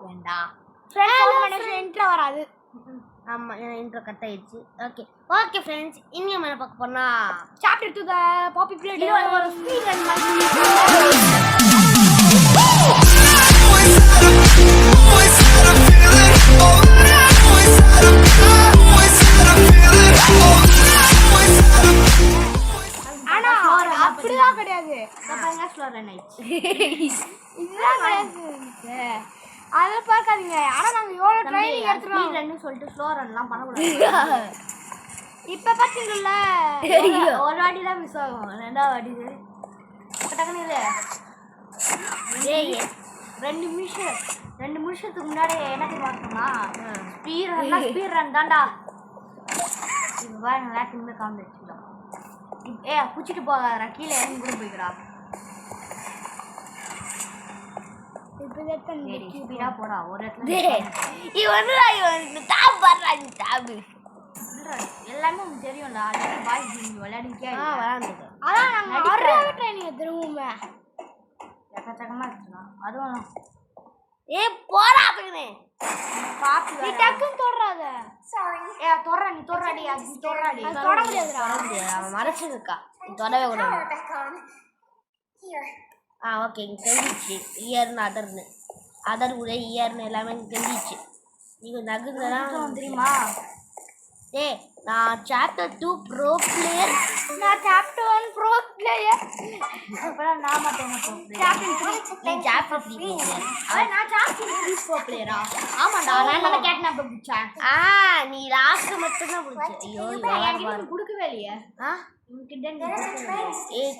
வேண்டாம். Friends intro வராது. ஆமா இன்ட்ரோ கட் ஆயிடுச்சு. ஓகே ஃப்ரெண்ட்ஸ், இங்க என்ன பார்க்க போறோம்னா சாப்டர் 2 த பாப்பி பிளேட் ஒரு ஸ்பீட் ரன் ஆனா அப்படிதான் கிடையாது. பாருங்க ஸ்லோ ரன் ஆயிடுச்சு. இதுதான் கிடையாது. அத பார்க்காதீங்க. ஆனா நாங்க எவ்வளவு ட்ரைனிங் எடுத்துறோம். ஸ்பீட் ரன்னு சொல்லிட்டு ஸ்லோ ரன்லாம் பண்ண கூடாது. இப்ப பாத்தீங்கல்ல ஒரு வாட்டி தான் மிஸ் ஆகும், ரெண்டாவது வாட்டி டக்குனு இல்லை. ஏய் 2 நிமிஷத்துக்கு முன்னாடி எனக்கு பார்த்தோம்னா ஸ்பீட் ரன் தான்டா. இப்போ பாரு நல்லா திரும்ப காமிச்சு வச்சுக்கிட்டோம். பிடிச்சிட்டு போகாதடா, கீழே இறங்கி கூட போய்க்கிறா. ஸ்பீடா போடா ஒரு இடத்துல. எல்லாமே உங்களுக்கு தெரியும்டா. பாய் விளையாடிக்கே விளையாண்டுருக்கு. அதான் நாங்க அறுவை ட்ரைனிங் திரும்புமே எக்கச்சக்கமா இருக்குண்ணா. அதுவும் போடா அப்படின்னு பாப்பி நீ டக்குன்னு தொடுறாத. நீ தொடுறாடி. அது தொடுறாடி. தொட முடியாதுடா. அவன் மறைச்சிருக்கா, நீ தொடவே கூடாது. ஓகே இங்கே தெரிஞ்சிச்சு. இயர்னு அதர் கூட இயர்னு எல்லாமே தெரிஞ்சிச்சு. நீங்கள் நகுங்கதான் தெரியுமா? நான் சாப்டர் 2 ப்ரோ பிளேயர். நான் சாப்டர் 1 ப்ரோ பிளேயர். அப்புறம் நான் மட்டும் என்ன ப்ரோ பிளேயர்? நீ சாப்டர் 3 ப்ரோ பிளேயர். நான் சாப்டர் 3 ப்ரோ பிளேயரா? ஆமாடா, நான் நல்லா கேட்னா அப்ப பிடிச்சேன். நீ லாஸ்ட் மட்டும் தான் பிடிச்ச. ஐயோ எனக்கு கொடுக்கவே இல்லையே.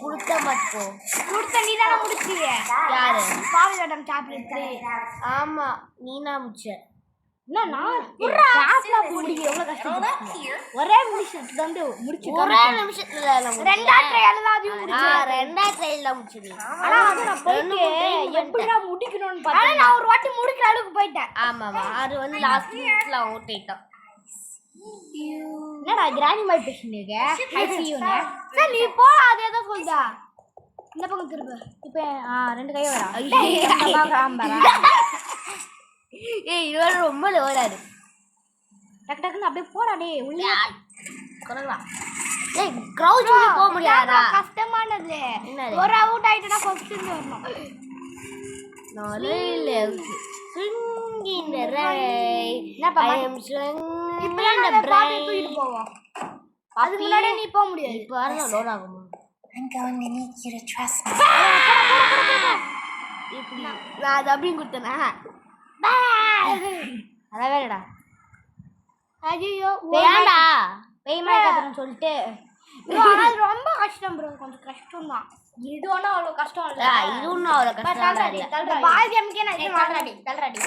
கொடுத்த மட்டும் கொடுத்த நீ தானே முடிச்சியே. யாரு? பாவிடம் சாப்டர் 3. ஆமா நீனா முடிச்ச. நான் சாப்டர் முடிக்க எவ்வளவு கஷ்டப்பட்டேன். ஒரே நிமிஷத்துல வந்து முடிச்சு. ஒரே நிமிஷத்துல ரெண்டாவது ட்ரையல்ல அது முடிச்சு. ரெண்டாவது ட்ரையல்ல முடிச்சது. ஆனா அது நான் போய் எப்படிடா முடிக்கணும்னு பார்த்தா நான் ஒரு வாட்டி முடிக்கிற அளவுக்கு போயிட்டேன். ஆமாமா, அது வந்து லாஸ்ட் மினிட்ல அவுட் ஆயிட்டான். என்னடா கிரானி மாதிரி பேசுனீங்க? ஐசியூனே சரி நீ போ. அதே தான் சொல்லுதா. இந்த பக்கம் திரும்ப. இப்போ 2 கைய வரா. இவரு ரொம்ப லோடாரு. டக்கு டக்குன்னு அப்படியே போடா. டேய் உள்ளே கொறங்கடா. கிரவுச் பண்ணி போக முடியாதா? கஷ்டமானது. ஒரு அவுட் ஆயிட்டனா ஃபர்ஸ்ட் இருந்து வரணும். நாளையில swing in the rain. I am swing in the brain. போவோம். அதுக்கு முன்னாடி நீ போக முடியாது. இப்போ வரல லோட் ஆகுமா? I'm going to need you to trust me. இப்படி நான் அது அப்படியே கொடுத்தேனா? அதான் வேறடா. ஐயோ வேண்டா பேய் மாதிரி சொல்லிட்டு. அது ரொம்ப கஷ்டம் ப்ரோ. கொஞ்சம் கஷ்டம் தான். இது ஒன்றும் அவ்வளோ கஷ்டம் இல்லை. இது ஒன்றும் அவ்வளோ கஷ்டம் இல்லை. பாய் கேமுக்கே நான் இது தள்ளுறாடி.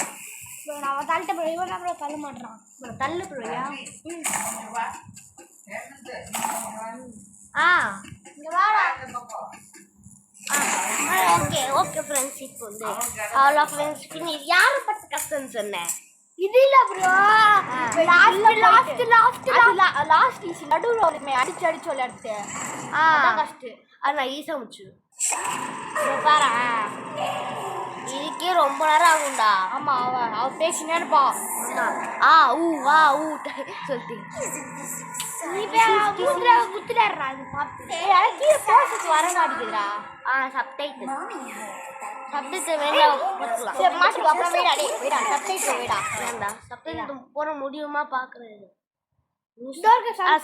ப்ரோ நான் தள்ளிட்ட ப்ரோ. இவன் ப்ரோ தள்ள மாட்டான். ப்ரோ தள்ளு ப்ரோயா. இங்க வாடா. ஓகே ஃப்ரெண்ட்ஸ், இப்போ வந்து அவ்வளோ ஃப்ரெண்ட்ஸ் ஃபினிஷ். யாரை பற்றி கஷ்டம்னு சொன்னேன்? இது இல்ல ப்ரோ. Last easy. நடுவுல ஒருமே அடிச்சு விளையாடுச்சு. அதான் கஷ்டம். அது நான் ஈஸியாக முடிச்சு பாரு. இதுக்கே ரொம்ப நேரம் ஆகும்டா. ஆமா அவ பேசினே இருப்பா. சொல்லிட்டு நீ குத்துடாடுறா. அது பார்த்து எனக்கு போஸ்ட் வர மாட்டேங்குதுடா. சப்டைட்டில் வேண்டாம். சரி மாட்டுக்கு அப்புறம் வேடா சப்டைட்டில் வேடா. வேண்டாம் சப்டைட்டில் போட முடியுமா பார்க்குறது.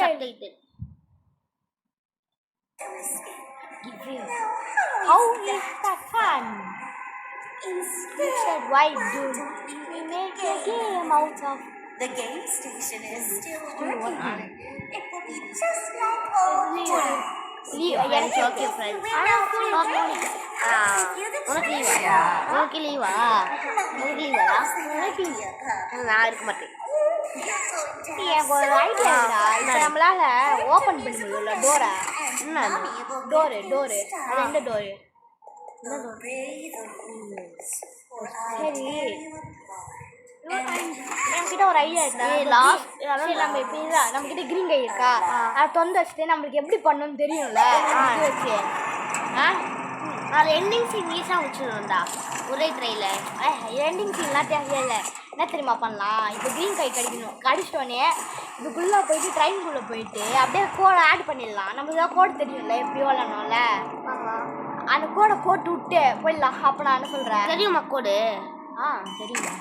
Subtitle How is that fun? Instead, why do we make a game out of? The game station is still working on it. It will be just like old times. எனக்கு okay friends. உனக்கு லீவா? நான் இருக்க மாட்டேன். எனக்கு ஒரு idea இருக்குடா. இப்போ நம்மளால ஓப்பன் பண்ண முடியல டோரை. என்ன டோரு அது எந்த டோரு? சரி நம்மகிட்ட ஒரு ஐடியா இருக்கா? நம்ம இப்போ நம்மகிட்ட கிரீன் கை இருக்கா? அதை தொந்த வச்சுட்டு நம்மளுக்கு எப்படி பண்ணணும்னு தெரியும்ல. வச்சு நான் எண்டிங் சீன் ஈஸியாக முடிச்சிடுவேன்டா ஒரே ட்ரையில். எண்டிங் சீன்லாம் தேவையில்லை. என்ன தெரியுமா பண்ணலாம்? இப்போ க்ரீன் கை கடிக்கணும். கடிச்சிட்டோன்னே இதுக்குள்ளே போயிட்டு ட்ரெயின்குள்ளே போயிட்டு அப்படியே கோடை ஆட் பண்ணிடலாம். நமக்கு தான் கோடு தெரியும்ல, எப்படி விளாடணும்ல. அந்த கோடை போட்டு விட்டு போயிடலாம். அப்போ நான் என்ன சொல்கிறேன் தெரியுமா கோடு? தெரியுமா?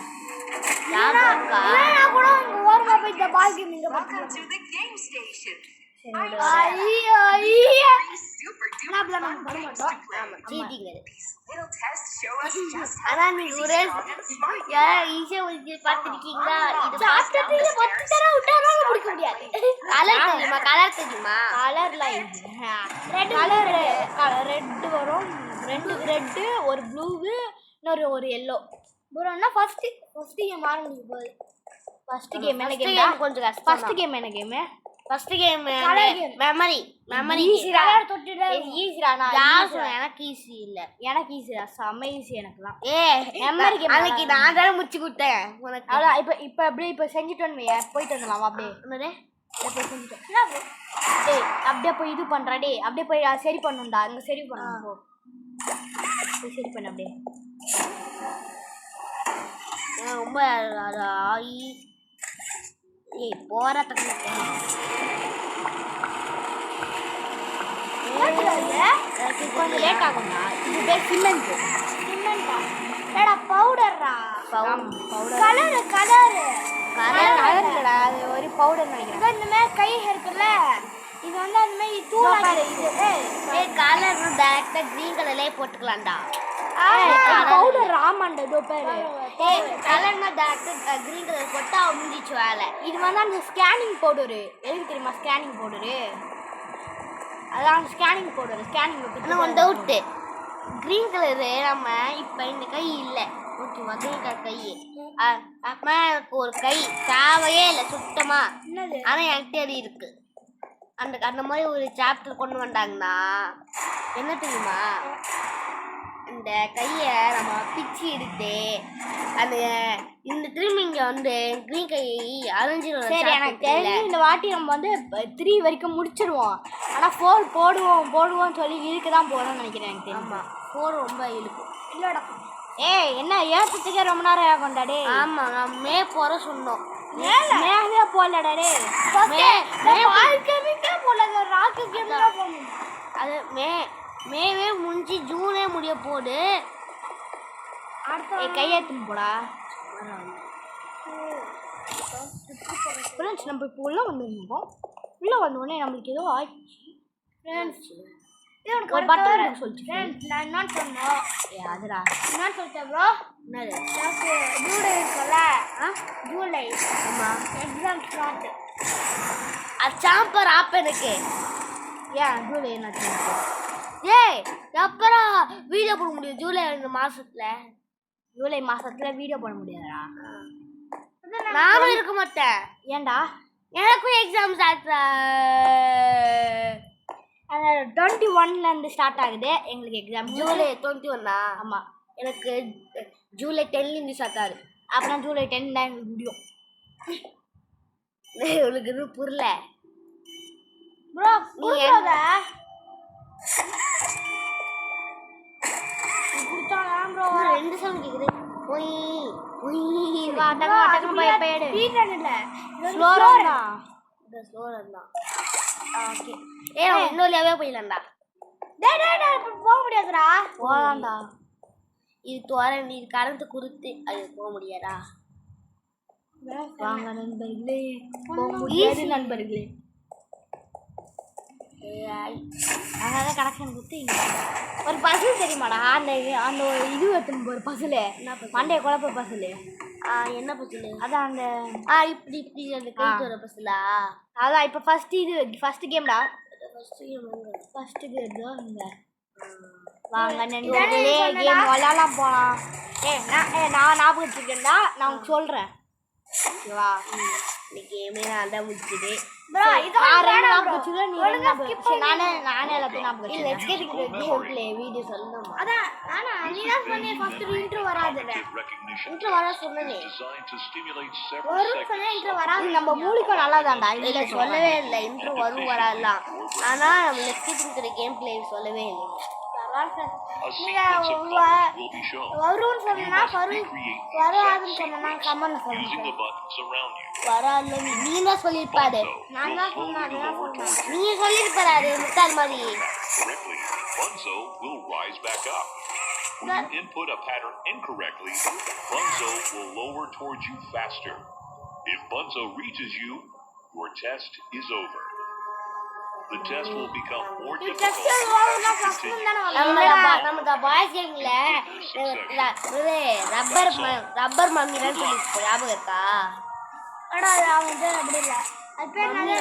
ஞாபகம் இருக்கா? நான் கூட இங்கே ஓரமாக போய் இந்த பால் கேம் இங்கே Welcome to the game station. ஐயோ ஐயோ Super duper நான் அப்படிலாம் fun பண்ண games மாட்டோம். to play. சீட்டிங் அது. These little tests show us just how ஆனால் நீ crazy ஒரே strong and smart you யாராவது ஈஸியாக முடிச்சு பார்த்துருக்கீங்களா? இது சாப்பிட்டு 10 தடவை விட்டாலும் பிடிக்க முடியாது. கலர் தெரியுமா? கலர் தெரியுமா? கலர்லாம் ரெட் வரும், 2 ரெட்டு, ஒரு ப்ளூவு, ஒரு எல்லோ. ப்ரோன்னா ஃபர்ஸ்ட் கேம் ஆரம்பிக்க போகுது. ஃபர்ஸ்ட் கேம் என்ன கேம்? கொஞ்சம் கஷ்டம். ஃபர்ஸ்ட் கேம் என்ன கேம்? First game Color game. Memory ஈஸிடா. ஈஸிடா. எனக்கு ஈஸி இல்ல. எனக்கு ஈஸிடா. செம்ம ஈஸி எனக்குலாம். மெமரி கேம் அன்னைக்கு நான் தான் முடிச்சு கொடுத்தேன் உனக்கு. அவ்வளோ இப்போ அப்படியே செஞ்சுட்டோன்னு வைய, போயிட்டு வந்துடலாம் அப்படியே. என்னது? போய் செஞ்சுட்டோம். டேய் அப்படியே போய் இது பண்ணுறா. டேய் அப்படியே போய் சரி பண்ணுண்டா. அங்கே சரி பண்ணணும். போய் சரி பண்ண அப்படியே. ரொம்ப ஆகி போராட்டம் கொஞ்சம் லேட் ஆகும்டா. இது பேர் சிமெண்ட். ஏடா பவுடர்ரா. பவுடர். கலர் இல்லடா, அது ஒரு பவுடர் நினைக்கிறேன். இந்த மாதிரி கை இருக்குல்ல, இது வந்து அந்த மாதிரி தூளா இது. கலர் டைரக்டா கிரீன் கலர்லயே போட்டுக்கலாம்டா. பவுடர் ஆமாண்டா. இதோ பேரு கலர்னா டைரக்டா கிரீன் கலர் போட்டா முடிஞ்சிச்சு வேலை. இது வந்து அந்த ஸ்கேனிங் பவுடரு. எதுக்கு தெரியுமா ஸ்கேனிங் பவுடரு? அதான் ஸ்கேனிங் பவுடர். ஸ்கேனிங் ஆனால் ஒன் டவுட்டு, க்ரீன் கலரு நம்ம இப்போ இந்த கை இல்லை ஓகேவா? க்ரீன் கலர் கை அம்மா எனக்கு ஒரு கை தேவையே இல்லை சுத்தமாக. என்னது? ஆனால் என்கிட்ட அது இருக்கு. அந்த மாதிரி ஒரு சாப்டர் கொண்டு வந்தாங்கன்னா என்ன தெரியுமா? இந்த கையை நம்ம பிச்சு எடுத்து அந்த இந்த திரும்பி இங்கே வந்து க்ரீன் கை அரைஞ்சிடும். சரி, எனக்கு தெரிஞ்சு இந்த வாட்டி நம்ம வந்து 3 வரைக்கும் முடிச்சிடுவோம். ஆனால் 4 போடுவோம் சொல்லி இழுக்க தான் போகணும்னு நினைக்கிறேன். எனக்கு தெரியும். ஆமாம், 4 ரொம்ப இழுக்கும். இல்லைடா. ஏய் என்ன ஏற்றத்துக்கே ரொம்ப நேரம் ஆகும்டா. டே ஆமாம், நான் மே போகிற சொன்னோம். மேலே போடலடா. டே வாழ்க்கைக்கே போடல. ராக்கு கேம் தான் போடணும். அது மேவே முடிஞ்சு ஜூனே முடிய போகுது. அடுத்த கையெழுத்துன்னு போடா. ஃப்ரெண்ட்ஸ் நம்ம இப்போ உள்ளே வந்துருந்தோம். உள்ளே வந்தோடனே நம்மளுக்கு ஏதோ ஆயிடுச்சு. ஃப்ரெண்ட்ஸ் ஒரு பட்டன் இருக்கு சொல்லிச்சு. நான் என்ன சொன்னோம்? அதுடா என்ன சொல்லிட்டேன் ப்ரோ? என்னது? எனக்கு ஜூலை இருக்குல்ல, ஜூலை ஆமாம், எக்ஸாம் ஸ்டார்ட். அது சாம்பர் ஆப் எனக்கு. ஏன் ஜூலை என்னாச்சு? ஏய் அப்புறம் வீடியோ போட முடியும் ஜூலை இந்த மாதத்தில். ஜூலை மாதத்தில் வீடியோ போட முடியாதா? நானும் இருக்க மாட்டேன். ஏன்டா? எனக்கும் எக்ஸாம் ஸ்டார்ட் அந்த 21லேருந்து ஸ்டார்ட் ஆகுது எங்களுக்கு எக்ஸாம். ஜூலை 21. ஆமாம், எனக்கு ஜூலை 10லேருந்து ஸ்டார்ட் ஆகுது. அப்புறம் ஜூலை 10 தான் எங்களுக்கு முடியும். உனக்கு இன்னும் புரியல ப்ரோ. நீ கொடுத்தாங்க ப்ரோ. 2 சவுண்ட் கேட்குது. Why why okay. இன்னொருவே போயிடலாம்டா. போக முடியாதுடா. போகலாம்டா. இது தோரன் இது கரண்ட் கொடுத்து அது போக முடியாதா? வாங்க நண்பர்களே, போக முடியாது நண்பர்களே. அதாவது கனெக்ஷன் கொடுத்து ஒரு பசில் தெரியுமாடா? அந்த ஒரு இது எடுத்துன்னு ஒரு பசில் மண்டைய குழப்ப பசில். என்ன பசில்? அதான் அந்த இப்படி இப்படி அந்த கைட்டு வர பசிலா? அதான் இப்போ ஃபர்ஸ்ட் கேம்டா. ஃபர்ஸ்ட் கேம் இங்க வாங்க நண்பர்களே, கேம் விளையாடலாம் போகலாம். நான் ஞாபகம் வச்சுருக்கேன்டா, நான் உங்களுக்கு சொல்கிறேன் ஓகேவா? இந்த கேமே நான் தான் முடிச்சுது. நானே வீடியோ சொல்லணும். நம்ம மூலிக்கும் நல்லாதான்டா. இல்ல சொல்லவே இல்லை இன்ட்ரோ வரும் வராதலாம். ஆனா நம்ம லெஃப்ட் கேம் பிளே சொல்லவே இல்லை. நீங்க வரும்னு சொன்னா வராதுன்னு சொன்னா கமெண்ட் சொல்லுங்க. வராது நீ தான் சொல்லியிருப்பாரு. நான் தான் சொன்னேன். நீங்க சொல்லியிருப்பாரு அது முட்டாள் மாதிரி. Bunzo will rise back up. When you input a pattern incorrectly, Bunzo will lower towards you faster. If Bunzo reaches you, your test is over. The test will become more difficult. நம்ம boys கேம்ல rubber மம்மிலாம் சொல்லி ஞாபகம் இருக்கா? ஆனா அவங்க அப்படி இல்லை. அது பேர் நிறைய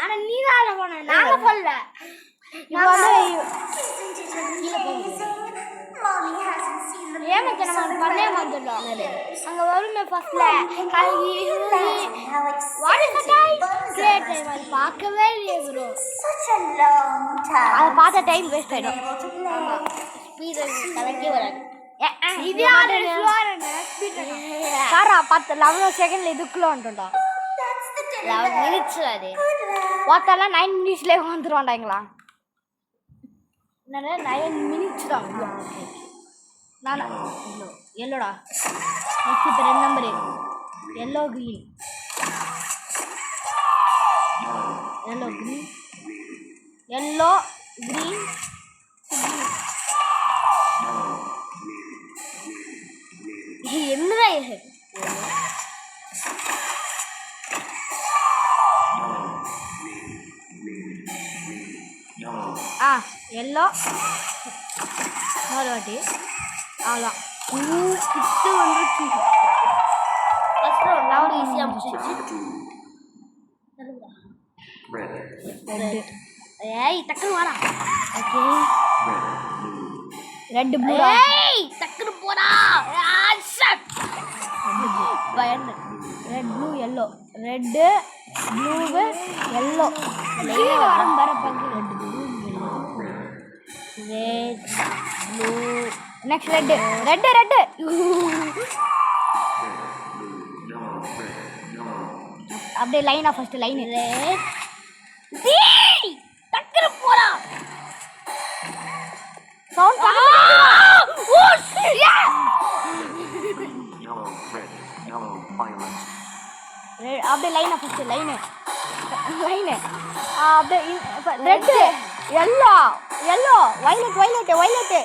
ஆனா நீ தான் போன நாங்க சொல்லல. அங்க வருமே ஃபர்ஸ்ட்ல பார்க்கவே இல்லையே ப்ரோ. அதை பார்த்த டைம் வேஸ்ட் ஆயிடும். ஸ்பீட் கலக்கே வராது. சாரா 11 செகண்ட்ல இதுக்குள்ள வந்துட்டோம்டா. 11 மினிட்ஸ் அது ஒருத்தெல்லாம் 9 மினிட்ஸ்லேயே வந்துடுவாண்டாங்களா? என்னன்னா 9 மினிட்ஸ் தான். நான் எல்லோடா நெக்ஸ்ட் இப்போ 2 number yellow green yellow green yellow green என்னடா இது? எல்லோ ஒரு வாட்டி அவ்வளோதான். கிட்ட வந்துருச்சு. ஃபஸ்ட்டு ஒரு ரவுண்ட் ஈஸியாக முடிச்சிருச்சு. ஏய் டக்குன்னு வாடா. Okay red blue. ஏய் டக்குன்னு போடா. பயந்து red blue yellow red blue yellow வரம் வர பங்கு red blue red blue next red red red அப்படியே லைனா ஃபர்ஸ்ட் லைன் ரெட் டக்குனு போடா சவுண்ட் ஓ அப்படியே லைனா ஃபர்ஸ்ட் லைனு லைனு அப்படியே red yellow yellow violet violet violet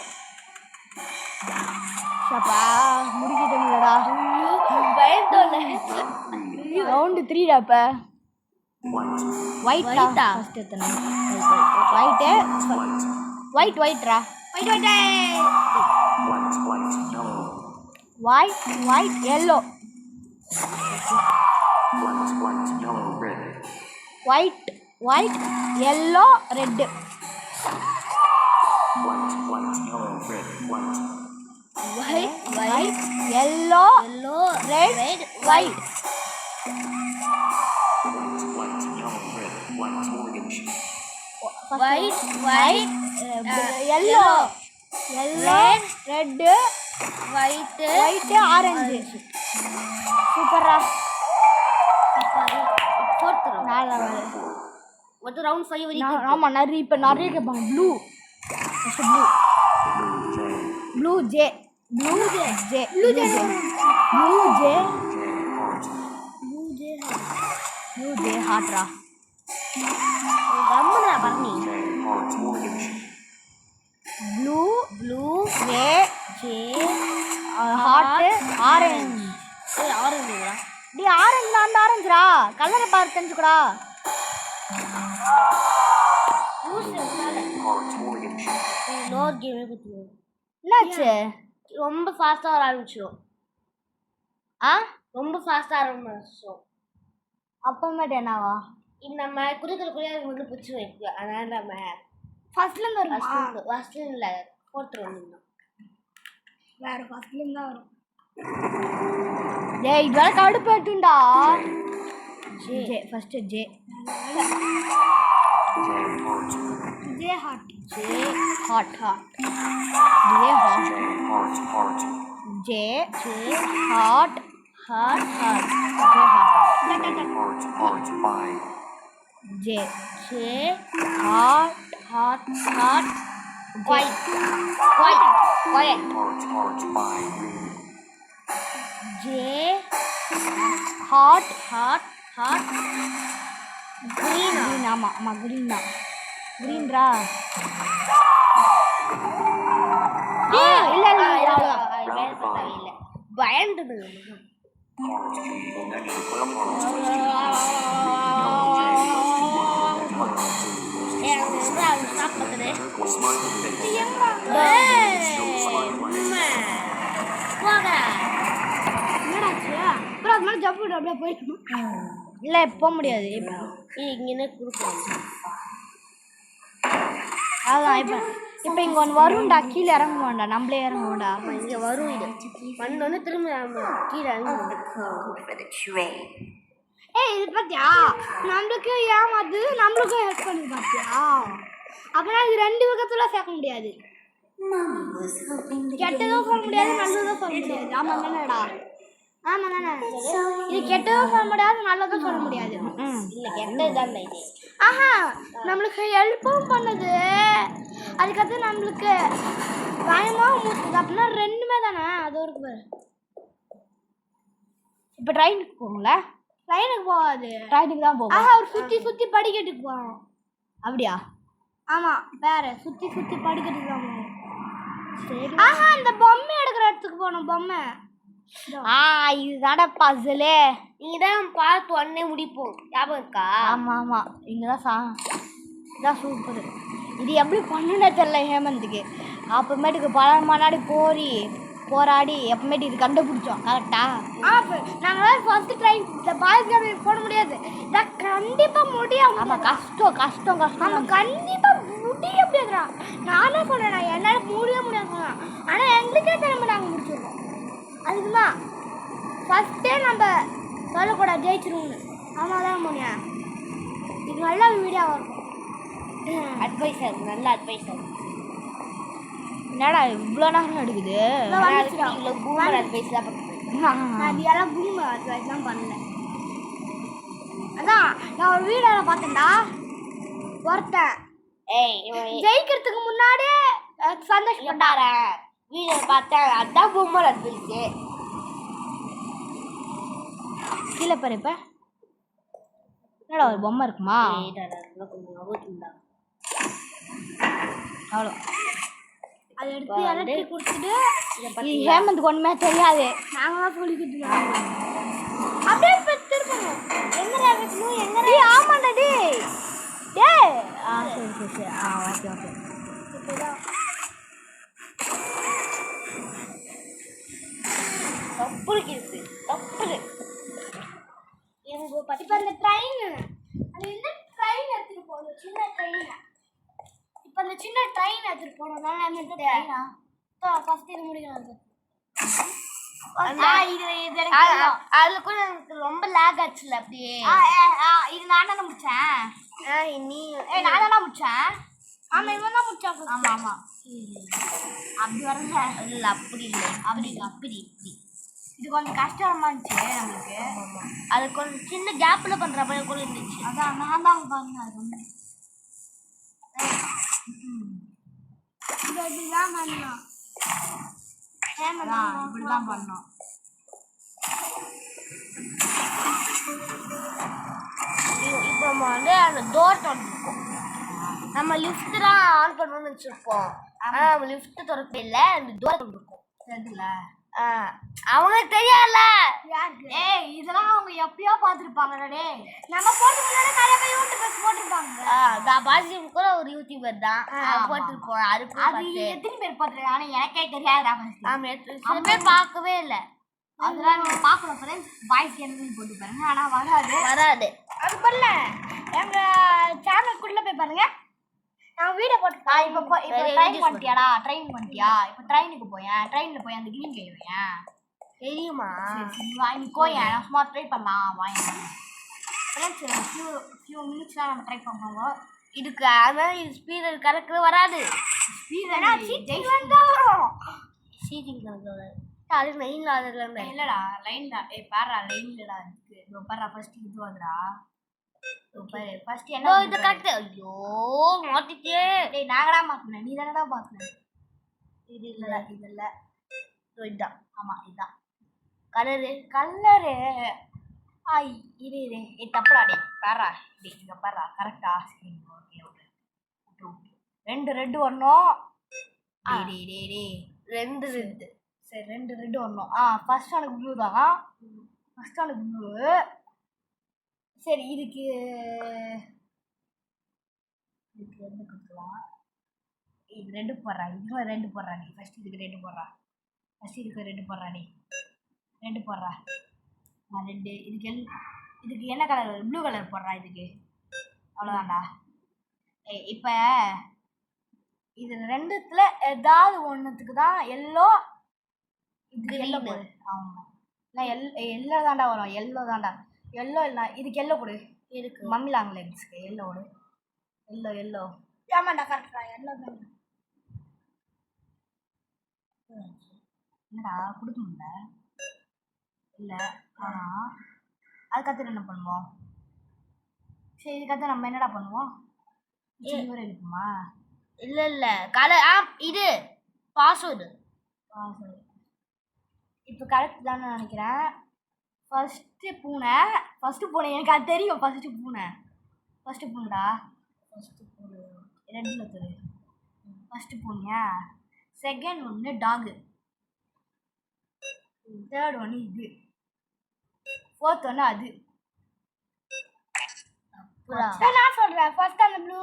சப்பா முடிக்கிட்டோம்லடா பயந்தோல ரவுண்ட் 3 டா இப்ப ஒயிட் டா ஃபர்ஸ்ட் எத்தனை ஒயிட் ஒயிட் ஒயிட் ரா white white white white yellow white white yellow red white white yellow yellow red white white white yellow yellow red white white orange super ரா fourth round நாலாவது ஒரு round 5 வரைக்கும் ஆமா நிறைய இப்ப நிறைய கேட்பாங்க blue first blue J blue J J blue J blue J blue J blue J heart ரா கம்முனா பண்ணி blue blue J J heart orange ஏய் ஆரஞ்சுடா டி ஆரஞ்சு தான் அந்த ஆரஞ்சுடா கலரை பார்த்து தெரிஞ்சுக்கடா லோர் கேமே குத்துவோம் என்னாச்சு ரொம்ப ஃபாஸ்ட்டாக வர ஆரம்பிச்சிடும் ரொம்ப ஃபாஸ்ட்டாக ஆரம்பிச்சிடும் அப்புறமேட்டு என்னவா நம்ம குறுக்கிறக்குள்ளே அது வந்து பிடிச்சி வைக்கு அதனால் நம்ம ஃபஸ்ட்லேருந்து வரும் ஃபஸ்ட்லேருந்து இல்லை ஃபோர்த்து வந்துருந்தோம் வேறு ஃபஸ்ட்லேருந்து தான் வரும் ஜே இதெல்லாம் கடுப்பேட்டுண்டா J first J J hot J hot hot J hot J J hot hot hot J hot J J hot hot hot Quiet. J hot Green. ஆமா green தான் greenரா இல்ல அவ்வளவுதான் இல்ல பயந்துது அப்புறம் அது மாதிரி ஜப்பு அப்படியே போயிடணும் இல்லை போக முடியாது இங்கே கொடுக்கணும் அதான் இப்போ இங்கே ஒன்று வரும்டா கீழே இறங்குவோம்டா நம்மளே இறங்குவோம்டா இங்கே வரும் இது மண் வந்து திரும்ப கீழே ஏய் இது பார்த்தியா நம்மளுக்கு ஏமாது நம்மளுக்கும் ஹெல்ப் பண்ணி பார்த்தியா அப்படின்னா இது ரெண்டு பக்கத்தில் சேர்க்க முடியாது கெட்டதும் சொல்ல முடியாது நல்லதும் சொல்ல முடியாது ஆமாம் தானேடா ஆமாம் தானே இது கெட்டதும் சொல்ல முடியாது நல்லதும் சொல்ல முடியாது இல்லை கெட்டது தான் இது ஆஹா நம்மளுக்கு ஹெல்ப்பும் பண்ணுது அதுக்கடுத்து நம்மளுக்கு பயமாகவும் மூத்துது அப்படின்னா ரெண்டுமே தானே அது ஒரு பேர் இப்போ ட்ரெயினுக்கு போகல ட்ரெயினுக்கு போகாது ட்ரெயினுக்கு தான் போகும் ஆஹா ஒரு சுற்றி படிக்கட்டுக்கு போகிறோம் அப்படியா ஆமாம் வேற சுற்றி படிக்கட்டுக்கு தான் போகணும் சரி ஆஹா அந்த பொம்மை எடுக்கிற இடத்துக்கு போகணும் பொம்மை இதுதான்டா பசிலே இங்கதான் பார்த்து உடனே முடிப்போம் ஞாபகம் இருக்கா ஆமாம் இங்கே தான் இதான் சூப்பர் இது எப்படி பண்ணுனே தெரில ஹேமந்துக்கு அப்புறமேட்டுக்கு பல மணி போராடி எப்பவுமேட்டு இது கண்டுபிடிச்சோம் கரெக்டா நாங்களாம் ஃபர்ஸ்ட் ட்ரைன் இந்த பாய்ஸ் கேம் போட முடியாது இதான் கண்டிப்பாக முடியும் ஆமாம் கஷ்டம் ஆமாம் கண்டிப்பாக முடிய முடியாதுடா நானே சொல்கிறேன் என்னால் முடியாது சொன்னேன் ஆனால் எங்களுக்கே திரும்ப நாங்கள் முடிச்சிடுவோம் அதுக்கு தான் ஃபஸ்ட்டே நம்ம சொல்லக்கூடாது ஜெயிச்சிருவோம்னு ஆமாம் தான் முடியும் இது நல்ல வீடியோவாக இருக்கும் அட்வைஸர் நல்ல அட்வைஸர் என்னடா இவ்வளோ நேரம் எடுக்குது இவ்வளோ பூமர் அட்வைஸ் தான் பண்ணுறேன் அது எல்லாம் பூமர் அட்வைஸ் தான் பண்ணல அதான் நான் ஒரு வீடியோவில் பார்த்தேன்டா ஒருத்தன் ஜெயிக்கிறதுக்கு முன்னாடியே சந்தோஷப்பட்டாரன் வீடியோ பார்த்தேன் அதான் பூமர் அட்வைஸு கீழே பாரு இப்போ என்னடா ஒரு பொம்மை இருக்குமா அவ்வளோ அதை எடுத்து இறக்கி கொடுத்துட்டு ஹேமந்த் ஒன்றுமே தெரியாது நாங்கள் தான் சொல்லி கொடுத்துருவோம் அப்படியே திருப்பணும் எங்கே இறக்கணும் எங்கே ஆமாண்டா டே சரி ஓகே இப்போதான் தப்பு இருக்குது இப்போ அந்த ட்ரெயின் அது என்ன ட்ரெயின் எடுத்துகிட்டு போகணும் சின்ன ட்ரெயின் இப்போ அந்த சின்ன ட்ரெயின் எடுத்துகிட்டு போகணும் தான் நம்ம ட்ரெயினா ஃபஸ்ட் இது முடிக்கணும் அதுல கூட எனக்கு ரொம்ப லேக் ஆச்சுல அப்படியே இது நான் தானே முடிச்சேன் நீ நான் தானே முடிச்சேன் ஆமாம் இவன் தான் முடிச்சான் ஆமாம் அப்படி வரல இல்லை அப்படி இல்லை அப்படி இது கொஞ்சம் கஷ்டமா இருந்துச்சு நம்மளுக்கு அது கொஞ்சம் சின்ன கேப்ல பண்ற மாதிரி கூட இருந்துச்சு அதான் நான் தான் பண்ணேன் அது இப்படிதான் பண்ணோம் இப்படிதான் பண்ணோம் இப்போ நம்ம வந்து அந்த டோர் திறந்துருக்கோம் நம்ம லிஃப்ட் தான் ஆன் பண்ணணும்னு வச்சிருப்போம் ஆனால் நம்ம லிஃப்ட் திறக்க இல்லை அந்த டோர் திறந்துருக்கோம் தெரியல அவங்களுக்கு தெரியாதுல்ல ஏய் இதெல்லாம் அவங்க எப்பயோ பார்த்துருப்பாங்க டேய் நம்ம போட்டு முன்னாடி நிறைய பேர் யூடியூபர்ஸ் போட்டிருப்பாங்க பாசிட்டிவ் கூட ஒரு யூடியூபர் தான் போட்டிருப்போம் அது எத்தனை பேர் பார்த்துருக்காங்க ஆனால் எனக்கே தெரியாது சில பேர் பார்க்கவே இல்லை அதெல்லாம் நீங்கள் பார்க்கணும் ஃப்ரெண்ட்ஸ் பாய்ஸ் கேம்னு போட்டு பாருங்க ஆனால் வராது அது பண்ணல எங்கள் சேனலுக்குள்ளே போய் பாருங்க நான் வீடியோ போட்டு இப்போ ட்ரெயின் பண்ணிட்டியாடா இப்போ ட்ரெயினுக்கு ட்ரெயினில் போய் அந்த கிரீன் கை வையேன் தெரியுமா வாங்கி கோயேன் சும்மா ட்ரை பண்ணலாம் வாங்க ஃப்ரெண்ட்ஸ் ஃபியூ மினிட்ஸ்லாம் நம்ம ட்ரை பண்ணுவோம் இதுக்கு ஆனால் இது ஸ்பீடர் கணக்கு வராது சீட்டிங் வரும் சீட்டிங் கணக்கு வராது அது லைனில் அதில் இல்லைடா லைன் தான் பாரா லைன்லடா இருக்கு பாரா ஃபர்ஸ்ட் இது வந்துடா ஃபர்ஸ்ட் ஓ என்ன இது கரெக்ட். ஐயோ மாத்திட்டே. டேய் நாங்கடா மாத்துனேன் நீ தானடா மாத்துன இது இல்ல இது இல்ல இதுதான் ஆமா இதுதான் கலரு. கலரு இரு தப்புடா டே பாரா டே இங்க பாரா கரெக்டா சரி ஓகே ஓகே ரெண்டு ரெட் வரணும் டே ரெண்டு ரெண்டு. சரி ரெண்டு ரெட் வரணும் ஃபர்ஸ்ட் ஒனுக்கு ப்ளூ தான் ஃபர்ஸ்ட் ஒனுக்கு ப்ளூ சரி இதுக்கு என்ன கொடுக்கலாம் இது ரெண்டு போடுறா இதுக்கு ரெண்டு போடுறா நீ ஃபர்ஸ்ட் இதுக்கு ரெண்டு போடுறா ஃபர்ஸ்ட் இதுக்கு ரெண்டு போடுறா நீ ரெண்டு போடுறா ரெண்டு இதுக்கு என்ன கலர் ப்ளூ கலர் போடுறா இதுக்கு அவ்வளோதான்டா இப்போ இது ரெண்டுத்துல ஏதாவது ஒன்றுத்துக்கு தான் எல்லோ இது எல்லோ போடு ஆமாம் இல்லை எல்லோ தாண்டா வரும் எல்லோ தாண்டா எல்லோ இல்லை இதுக்கு எல்லோ கொடு இருக்கு மம்மி லாங் லெக்ஸ்க்கு எல்லோ கொடு எல்லோ ஆமாண்டா கரெக்டா எல்லோ தான் என்னடா கொடுக்க முடியல இல்லை அதுக்கடுத்து என்ன பண்ணுவோம் சரி இதுக்கடுத்து நம்ம என்னடா பண்ணுவோம் சில்வர் இருக்குமா இல்ல இல்ல கலர் இது பாஸ்வேர்டு. இப்போ கரெக்ட் தானே நினைக்கிறேன் ஃபஸ்ட்டு பூனை எனக்கு அது தெரியும் ஃபஸ்ட்டு பூனைடா ஃபஸ்ட்டு பூனை ரெண்டில் தெரு ஃபஸ்ட்டு பூனையா செகண்ட் ஒன்று டாகு தேர்ட் ஒன்று இது ஃபோர்த் ஒன்று அது நான் சொல்கிறேன் ஃபர்ஸ்ட் அந்த ப்ளூ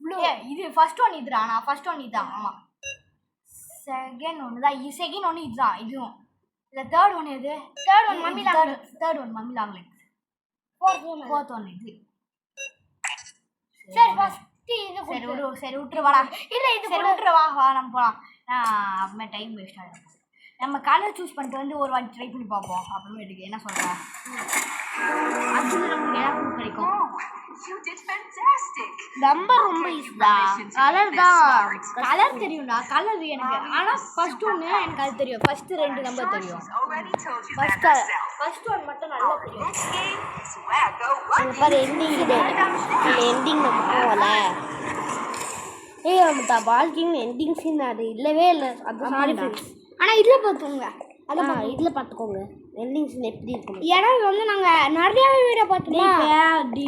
ப்ளூ இது ஃபர்ஸ்ட் ஒன் இதுடா நான் ஃபர்ஸ்ட் ஒன் இதுதான் ஆமாம் செகண்ட் ஒன்று தான் செகண்ட் ஒன்று இதுதான் இதுவும் இல்லை தேர்ட் ஒன்று எது third one mommy long legs fourth ஒன்று இது சரி ஃபர்ஸ்ட் இது சரி விட்டுருவாடா இல்லை இது சரி விட்டுருவா நம்ம போகலாம் அப்புறமே டைம் வேஸ்ட் ஆகிடும் நம்ம கலர் சூஸ் பண்ணிட்டு வந்து ஒரு வாட்டி ட்ரை பண்ணி பார்ப்போம் அப்புறமேட்டுக்கு என்ன சொல்கிறேன் அது நமக்கு எனக்கு கிடைக்கும் நம்பர் ரொம்ப ஈஸிதா. கலர் தான் கலர் தெரியும்டா கலர் எனக்கு ஆனால் ஃபர்ஸ்ட் ஒன்று எனக்கு அது தெரியும் ஃபர்ஸ்ட் ரெண்டு நம்பர் தெரியும் ஃபர்ஸ்ட் ஒன் மட்டும் நல்லா தெரியும் பாரு எண்டிங் இது எண்டிங் நம்ம போகல. ஏய் நம்ம வாழ்க்கையும் எண்டிங் சீன் அது இல்லவே இல்லை. அது சாரி ஆனால் இதில் பார்த்துக்கோங்க இதில் பார்த்துக்கோங்க எண்டிங் சீன் எப்படி இருக்கும். ஏன்னா வந்து நாங்கள் நிறையாவே வீடியோ பார்த்தோம்னா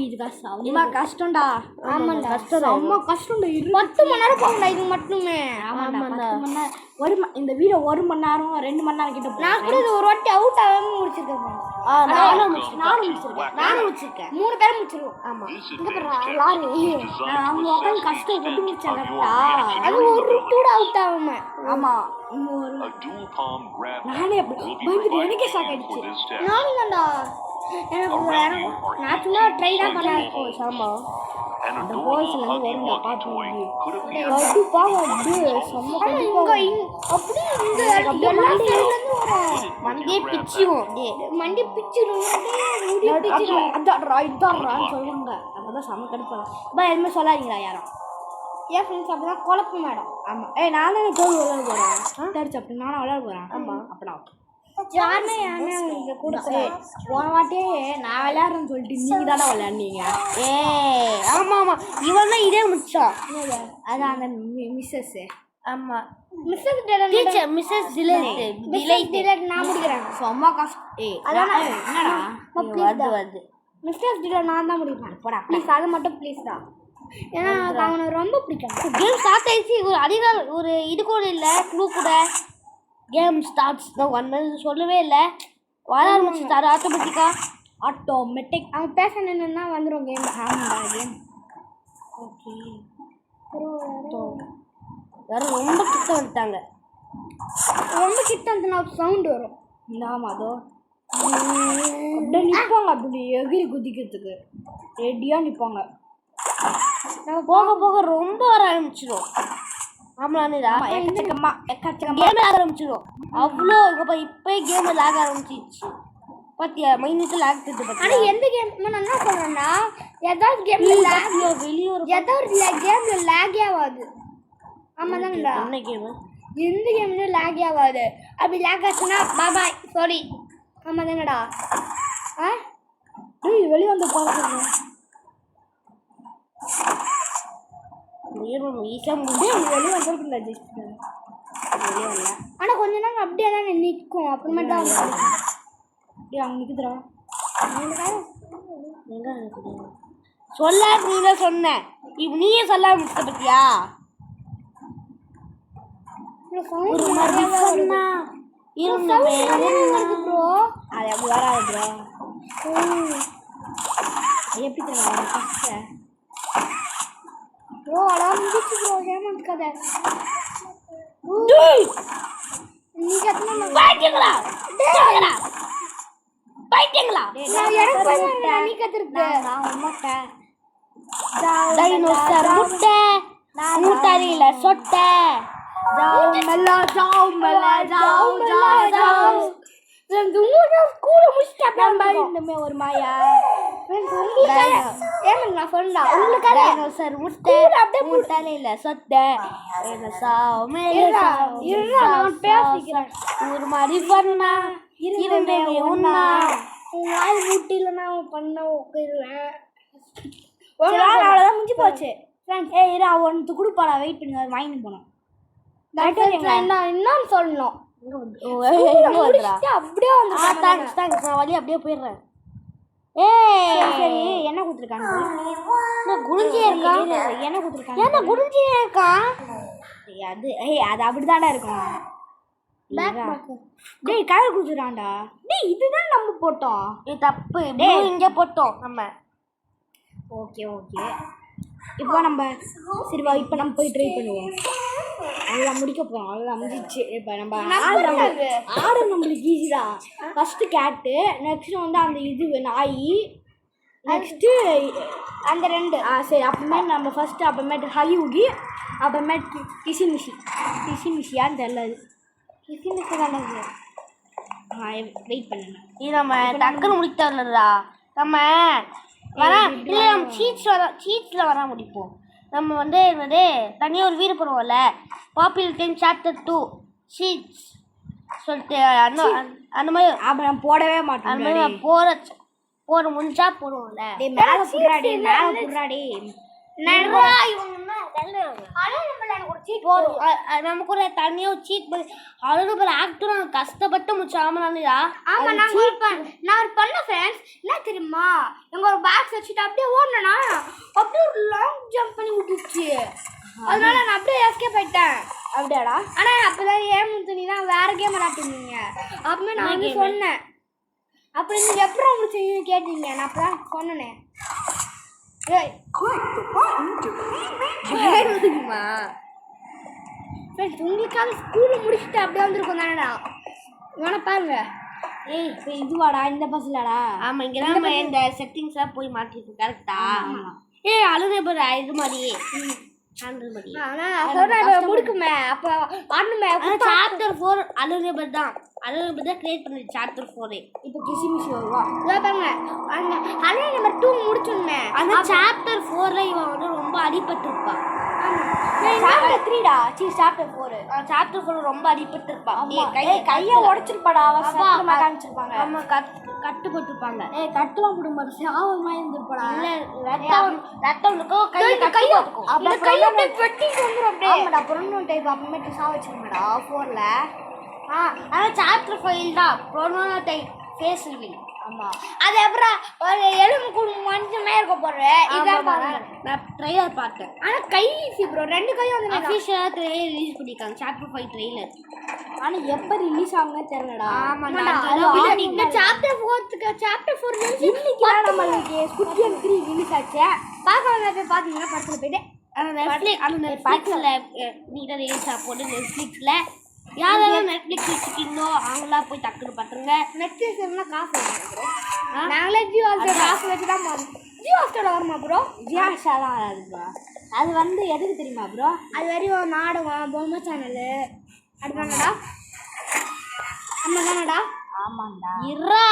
இது கஷ்டம் கஷ்டம்டா ஆமாண்டா கஷ்டம் ரொம்ப கஷ்டம்டா 10 மணி நேரம் போகண்டா இது மட்டுமே ஆமாண்டா இந்த வீடியோ 1 மணி நேரம் 2 மணி நேரம் கிட்ட நான் கூட இது ஒரு வாட்டி அவுட் ஆகாமல் முடிச்சிருக்கேன். நானும் முடிச்சிருக்கேன் 3 பேரும் முடிச்சிருக்கோம். ஆமாம் அவங்க உட்காந்து கஷ்டப்பட்டு முடிச்சாங்கப்பா அது ஒரு கூட அவுட் ஆகாம ஆமாம் நானே பயந்துட்டு எனக்கே ஷாக் ஆயிடுச்சு நானும் தான்டா எனக்கு நான் சும்மா ட்ரை தான் பண்ண சாமா அந்த போய்ஸ்ல இருந்து வரும்டா பாத்து கடுப்பா வந்து செம்ம கடுப்பா அப்படி இந்த எல்லா சைடுல இருந்து வரும் மண்டே பிச்சிரும் மண்டி பிச்சிரும் முடி பிச்சிரும் அடடா இதான்றான்னு சொல்லுங்க அப்பதான் செம்ம கடுப்பா பா எதுவுமே சொல்லாதீங்களா யாரும் ஏன் ஃப்ரெண்ட்ஸ் அப்படின்னா குழப்பம் மேடம் ஆமாம் நான் தானே தோல் விளையாட போகிறேன் தேர்ட் சாப்பிட்டு நானும் விளையாட போகிறேன் ஆமாம் அப்படின்னா யாருமே இங்கே கூட போன வாட்டியே நான் விளையாடுறேன்னு சொல்லிட்டு நீங்கள் தானே விளையாடுனீங்க ஆமாம் ஆமாம் இவன் தான் இதே முடிச்சா அதான் அந்த மிஸ்ஸஸ்ஸு ஆமாம் மிஸ்ஸஸ் டீச்சர் மிஸ்ஸஸ் டிலைட் நான் முடிக்கிறேன் செம்ம கஷ்டம் அதான் என்னடா வருது மிஸ்ஸஸ் டிலைட் நான் தான் முடிப்பேன் போடா ப்ளீஸ் அது மட்டும் ப்ளீஸ் தான் ஏன்னா அவனை ரொம்ப பிடிக்கும் கேம் ஸ்டார்ட் ஆயிடுச்சு ஒரு அதிகார ஒரு இது கூட இல்லை க்ளூ கூட கேம் ஸ்டார்ட்ஸ் தான் 1 minute சொல்லவே இல்லை வர ஆரம்பிச்சுட்டாரு ஆட்டோமேட்டிக் அவன் பேச நின்றுனா வந்துடும் கேம் ஆமாடா கேம் ஓகே யாரும் ரொம்ப கிட்ட வந்துட்டாங்க ரொம்ப கிட்ட வந்துனா சவுண்டு வரும் ஆமாம் அதோ அப்படியே நிற்பாங்க அப்படி எகிரி குதிக்கிறதுக்கு ரெடியாக நிற்பாங்க நம்ம போக போக ரொம்ப வர ஆரம்பிச்சிடும். ஆமாடா கேம் ஆக ஆரம்பிச்சிடும் அவ்வளோ இப்போ கேம் லாக் ஆரம்பிச்சிச்சு பார்த்தியா மைனஸ் லாக் திட்டு ஆனால் எந்த கேம் நான் என்ன சொல்கிறேன்னா ஏதாவது கேமில் வெளியூர் ஏதாவது கேமில் லேகே ஆகாது ஆமாம் தானேடா என்ன கேமு எந்த கேம்லையும் லேகே ஆகாது அப்படி லேக் ஆச்சுன்னா பாய் சாரி ஆமாம் தானேடா வெளியே வந்து பார்க்கணும் ஈஸியாக முடியும் வெளியே வந்துருக்குல்ல ஜஸ்ட் வெளியே வரல. ஆனால் கொஞ்ச நேரம் அப்படியே தான் நிற்கும் அப்புறமேட்டு தான் அப்படியே அவங்க நிற்குதுரா சொல்ல நீ தான் சொன்ன இப்போ நீயே சொல்லாம முடிச்ச பத்தியா ஒரு மாதிரி சொன்னா இருந்தமே ப்ரோ அது அப்படி வராது ப்ரோ எப்படி தெரியும் ஃபஸ்ட்டு ப்ரோ அதான் முடிச்சு ப்ரோ ஏமாந்து கதை நீங்க பைத்தியங்களா பைத்தியங்களா நீ கத்துருக்கு நான் உம்மட்டேன் டைனோசர் முட்டை முட்டையில சொட்டை ஜாவ் மெல்லா ஜாவ் மெல்லா ஜாவ் ஜாவ் ஜாவ் ஸ்கூல முடிச்சிட்டே ஒரு மாயா நான் சொன்னா உங்களுக்கு டைனோசர் முட்டை முட்டையில சொட்டை ஒரு மாதிரி பண்ணா இருந்தே ஒன்னா வாய் முட்டில பண்ண உட்காருவேன் அவ்வளோதான் முடிஞ்சு போச்சு ஃப்ரெண்ட்ஸ் இரு ஒன்று கொடுப்பாடா வெயிட் பண்ணி வாங்கிட்டு போனோம் இன்னும் சொல்லணும் அப்படியே வந்து நான் வழி அப்படியே போயிடுறேன் சரி என்ன கொடுத்துருக்காங்க குடிஞ்சியே இருக்கான் என்ன கொடுத்துருக்காங்க என்ன குடிஞ்சியே இருக்கான் அது அது அப்படிதான்டா இருக்கும் டேய் கலர் கொடுத்துட்டான்டா டேய் இதுதான் நம்ம போட்டோம் இது தப்பு டேய் இங்கே போட்டோம் நம்ம ஓகே ஓகே இப்போ நம்ம சரிவா இப்போ நம்ம போய் ட்ரை பண்ணுவோம் அதெல்லாம் முடிக்க போகிறோம் அதெல்லாம் முடிஞ்சிச்சு இப்போ நம்ம ஆடு நம்மளுக்கு ஈஸி தான் ஃபஸ்ட்டு கேட்டு நெக்ஸ்ட்டு வந்து அந்த இது நாய் நெக்ஸ்ட்டு அந்த ரெண்டு சரி அப்புறமேட்டு நம்ம ஃபஸ்ட்டு அப்புறமேட்டு ஹலிவுடி அப்புறமேட்டு கிசிமிஷியான்னு தெரியல கிசிமிஷி தானே வெயிட் பண்ணுங்க இது நம்ம டக்குன்னு முடிக்க தரலடா நம்ம வரா இல்லை நம்ம சீட்ஸில் வர முடிப்போம் நம்ம வந்து என்னது தனியாக ஒரு வீடு போடுவோம்ல பாப்புலர் 10 சாப்டர் 2 ஷீட்ஸ் சொல்லிட்டு அந்த மாதிரி அப்போ நான் போடவே மாட்டேன் அந்த மாதிரி போட முடிஞ்சா போடுவோம்ல நமக்கு ஒரு தனியாக ஒரு சீட் அவ்வளோ ஆக்டர் கஷ்டப்பட்டு முடிச்சாமலானியா ஆமா நான் பண்ண ஃப்ரெண்ட்ஸ் என்ன தெரியுமா எங்க ஒரு பாக்ஸ் வச்சுட்டு அப்படியே ஓடனா அப்படியே ஒரு லாங் ஜம்ப் பண்ணி விட்டுச்சு அதனால நான் அப்படியே எஸ்கேப் ஆயிட்டேன் அப்படியாடா ஆனா அப்பதான் ஏமுத்துனி தான் வேற கேம் விளையாட்டுருந்தீங்க அப்பவே நான் வந்து சொன்னேன் அப்படி நீங்க எப்படி உங்களுக்கு கேட்டீங்க நான் அப்பதான் சொன்னேன் உங்களுக்காக ஸ்கூல்ல முடிச்சுட்டு அப்படியே வந்திருக்கோம் தானடா வேணா பாருங்க ஏய் இப்போ இதுவாடா இந்த பஸ்லடா ஆமா இங்க நம்ம இந்த செட்டிங்ஸ்லாம் போய் மாட்டிருக்கு கரெக்டா ஏய் அழுதே பாரு இது மாதிரி ஹேண்டில் மாதிரி ஆனா சொல்றேன் முடிக்குமே அப்ப பண்ணுமே சாப்டர் 4 அழுதே தான் அழுதே தான் கிரியேட் பண்ணி சாப்டர் 4 இப்போ கிசிமிஷி வருவா இதோ பாருங்க அந்த அழுதே நம்பர் 2 முடிச்சோமே அந்த சாப்டர் 4ல இவன் வந்து ரொம்ப அடிபட்டிருப்பா சாப்டர் 3டா சாப்டர் 4 சாப்டர் 4 ரொம்ப அடிபட்டிருப்பா கையை உடைச்சிருப்பாடா அவசரமா காமிச்சிருப்பாங்க ஆமா கட்டுப்பட்டிருப்பாங்க கட்டுலாம் போடும்போது சாவமா இருந்திருப்பாடா இல்ல ரத்தம் இருக்கும் கை இருக்கும் அப்ப கை அப்படியே வெட்டிட்டு வந்துரும் அப்படியே ஆமாடா ப்ரோனோ டைப் அப்பமேட்டு சாவ வச்சிருக்கடா 4ல ஆனா சாப்டர் 5 தான் ப்ரோனோ டைப் ஃபேஸ் ரிவீல் ஆமா அது அப்புறம் ஒரு எலும்பு கூடு மஞ்சமே இருக்க போறேன் இதான் பாருங்க நான் ட்ரைலர் பார்த்தேன் ஆனா கை ஈஸி ப்ரோ ரெண்டு கையும் வந்து அபிஷியலா ட்ரைலர் ரிலீஸ் பண்ணிருக்காங்க சாப்டர் 5 ட்ரைலர் ஆனா எப்ப ரிலீஸ் ஆகும்னே தெரியலடா ஆமாடா இந்த சாப்டர் 4 ரிலீஸ் இன்னைக்கு நம்மளுக்கு ஸ்குட்வியன் 3 ரிலீஸ் ஆச்சு பாக்கறத போய் பாத்தீங்கன்னா படத்துல போய்ட்டு அந்த நெட்ஃபிளிக்ஸ்ல நீங்க ரிலீஸ் போட்டு நெட்ஃபிளிக்ஸ்ல யாரெல்லாம் நெட்ஃப்ளிக்ஸ் வச்சுக்கிங்களோ அவங்களாம் போய் டக்குன்னு பார்த்துருங்க நெட்ஃப்ளிக்ஸ் எல்லாம் காசு வாங்குறோம் நாங்களே ஜியோ ஹாட்ஸ்டார் காசு வச்சு தான் போகிறோம் ஜியோ ஹாட்ஸ்டார் வருமா ப்ரோ ஜியோ ஹாட்ஸ்டார் தான் வராது ப்ரோ அது வந்து எதுக்கு தெரியுமா ப்ரோ அது வரையும் நாடகம் பொம்மை சேனலு அதுதானடா ஆமாம் ஆமாண்டா இரா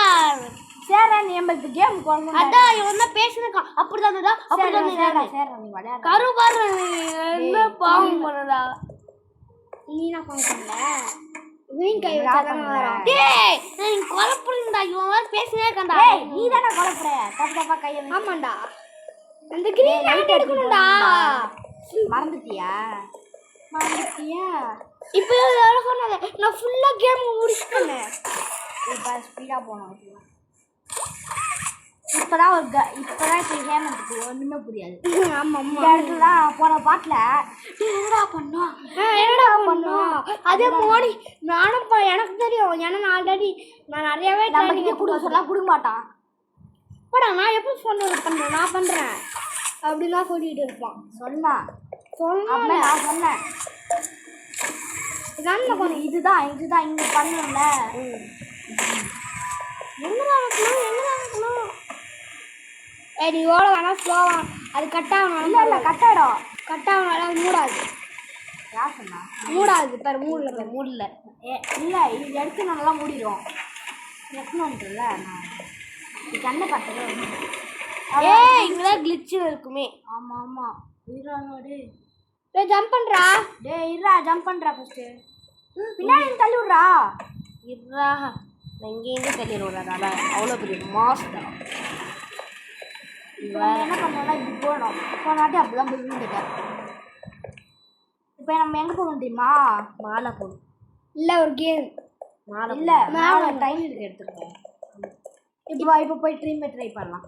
சேரா நீ எங்களுக்கு கேம் போடணும் அதான் இவன் தான் பேசுனக்கா அப்படிதானடா அப்படிதான் சேரா நீ விளையாட கருபாரு என்ன பாவம் பண்ணடா நீ என்ன பண்ணல வீண் கை வச்சாதான் வரோம் டேய் நீ கொலப்புறடா இவன் வேற பேசினே இருக்கடா டேய் நீ தான கொலப்புற தப்பா கை ஆமாடா அந்த கிரீன் லைட் எடுக்கணும்டா மறந்துட்டியா இப்போ எவ்வளோ சொன்னது நான் ஃபுல்லாக கேம் முடிச்சுட்டேன். இப்போ ஸ்பீடாக போனோம். இப்போதான் இப்போதான் இப்போ ஹேமந்துக்கு ஒன்றுமே புரியாது. ஆமாம் இந்த இடத்துல தான் போன பாட்டில் என்னடா பண்ணோம் என்னடா பண்ணோம் அதே மோடி நானும் எனக்கு தெரியும். ஏன்னா நான் ஆல்ரெடி நான் நிறையவே நம்ம கொடுக்க சொல்லலாம் கொடுக்க மாட்டான். படா நான் எப்போ சொன்னது பண்ணுறேன் நான் பண்ணுறேன் அப்படிலாம் சொல்லிட்டு இருப்பான். சொன்னான் சொன்ன நான் சொன்னேன் இதுதான் இங்கே பண்ணல. எங்கதான் வைக்கணும் நீ ஓட வேணா ஸ்லோவா அது கட்டாகணும். இல்லை கட்டாடம் கட்டாகணும் அது மூடாது. யார் சொன்னா மூடாது பேர் மூடல மூடல. இல்லை இது எடுத்து நல்லா மூடிடும். எத்தணும்ல நான் கண்ணை பார்த்தது. இங்கதான் கிளிச்சு இருக்குமே. ஆமாம் ஆமாம் இருறானோடு ஜம்ப் பண்ணுறா. இருறா ஜம்ப் பண்ணுறா ஃபஸ்ட்டு. பின்னாடி தள்ளி விட்றா. இருறா நான் இங்கே தள்ளி விடுறதால அவ்வளோ பெரிய மாஸ் தான். இப்போ என்ன பண்ணோம்னா இப்படி போகணும். போனாட்டி அப்படிலாம் போய் விழுந்துட்டேன். இப்போ நம்ம எங்கே போகணும் தெரியுமா? மாலை போகணும். இல்லை ஒரு கேம் மாலை இல்லை மேலே டைம் இருக்கு எடுத்துருக்கேன். இப்போ போய் ட்ரை பண்ணலாம்.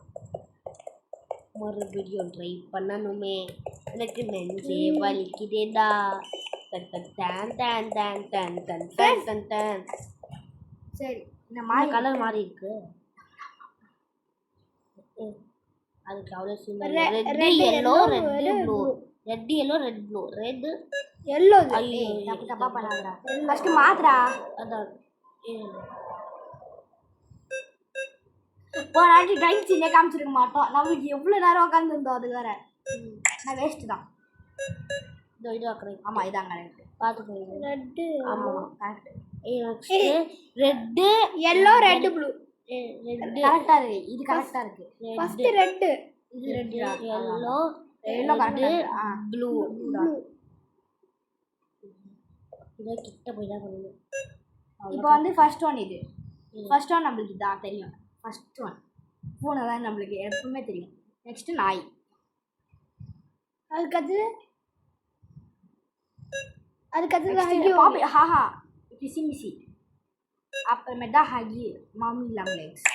மறுபடியும் ட்ரை பண்ணணுமே எனக்கு நெஞ்சே வலிக்குதேடா. சரி இந்த மாதிரி கலர் மாறி இருக்கு. அதுக்கு அவ்வளோ simple. Red yellow red blue red yellow red blue red yellow. ஐயோ தப்பா பண்ணாதடா. ஃபர்ஸ்ட் மாத்துடா. அதான் போனாட்டி டைம் சின்ன காமிச்சிருக்க மாட்டோம். நம்மளுக்கு எவ்வளோ நேரம் உட்காந்துருந்தோம். அது வேற நான் வேஸ்ட்டு தான். இது கரெக்ட். ஆமாம் இதான் கரெக்ட். பார்த்துக்கோங்க. ரெட்டு ஆமாம் correct. Red yellow red blue கரெக்டாக இருக்கு. இது கரெக்டாக இருக்கு. ஃபர்ஸ்ட் ரெட்டு இது red yellow yellow correct. Blue இதை கிட்ட போய் தான் பண்ணணும். இப்போ வந்து ஃபர்ஸ்ட் ஒன் இது. ஃபர்ஸ்ட் ஒன் நம்மளுக்கு இதான் தெரியும். ஃபர்ஸ்ட் ஒன் பூனை தான் நம்மளுக்கு எப்பவுமே தெரியும். நெக்ஸ்ட்டு நாய். அதுக்கடுத்து ஹாஹா பிசி மிசி. அப்புறமேட்டா ஹகி மாமி லாங் லெக்ஸ்.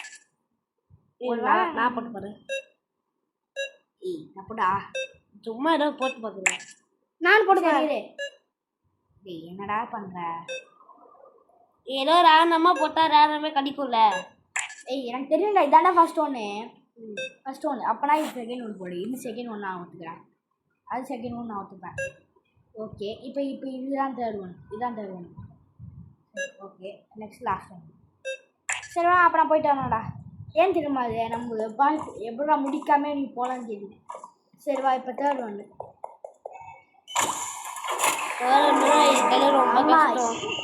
நான் போட்டு போகிறேன். அப்படிடா சும்மா ஏதோ போட்டு பார்க்குறேன். நான் போட்டு போகிறேன். என்னடா பண்ணுற? ஏதோ ரேண்டமாக போட்டால் ரேண்டமே கிடைக்கும்ல. எனக்கு தெரியும்டா இதாண்டா ஃபர்ஸ்ட் ஒன்று. அப்போனா இது செகண்ட் ஒன்று போடு. இது செகண்ட் ஒன்று நான் ஒத்துக்கிறேன். அது செகண்ட் ஒன்று நான் ஒத்துப்பேன். ஓகே இப்போ இதுதான் third one. Okay next last one. சரிவா அப்போ நான் போயிட்டு வரணும்டா. ஏன் தெரியுமா அது நம்ம எப்படா முடிக்காம நீ போகலான்னு தெரியுது. சரிவா இப்போ தேர்ட் ஒன்று. ரொம்ப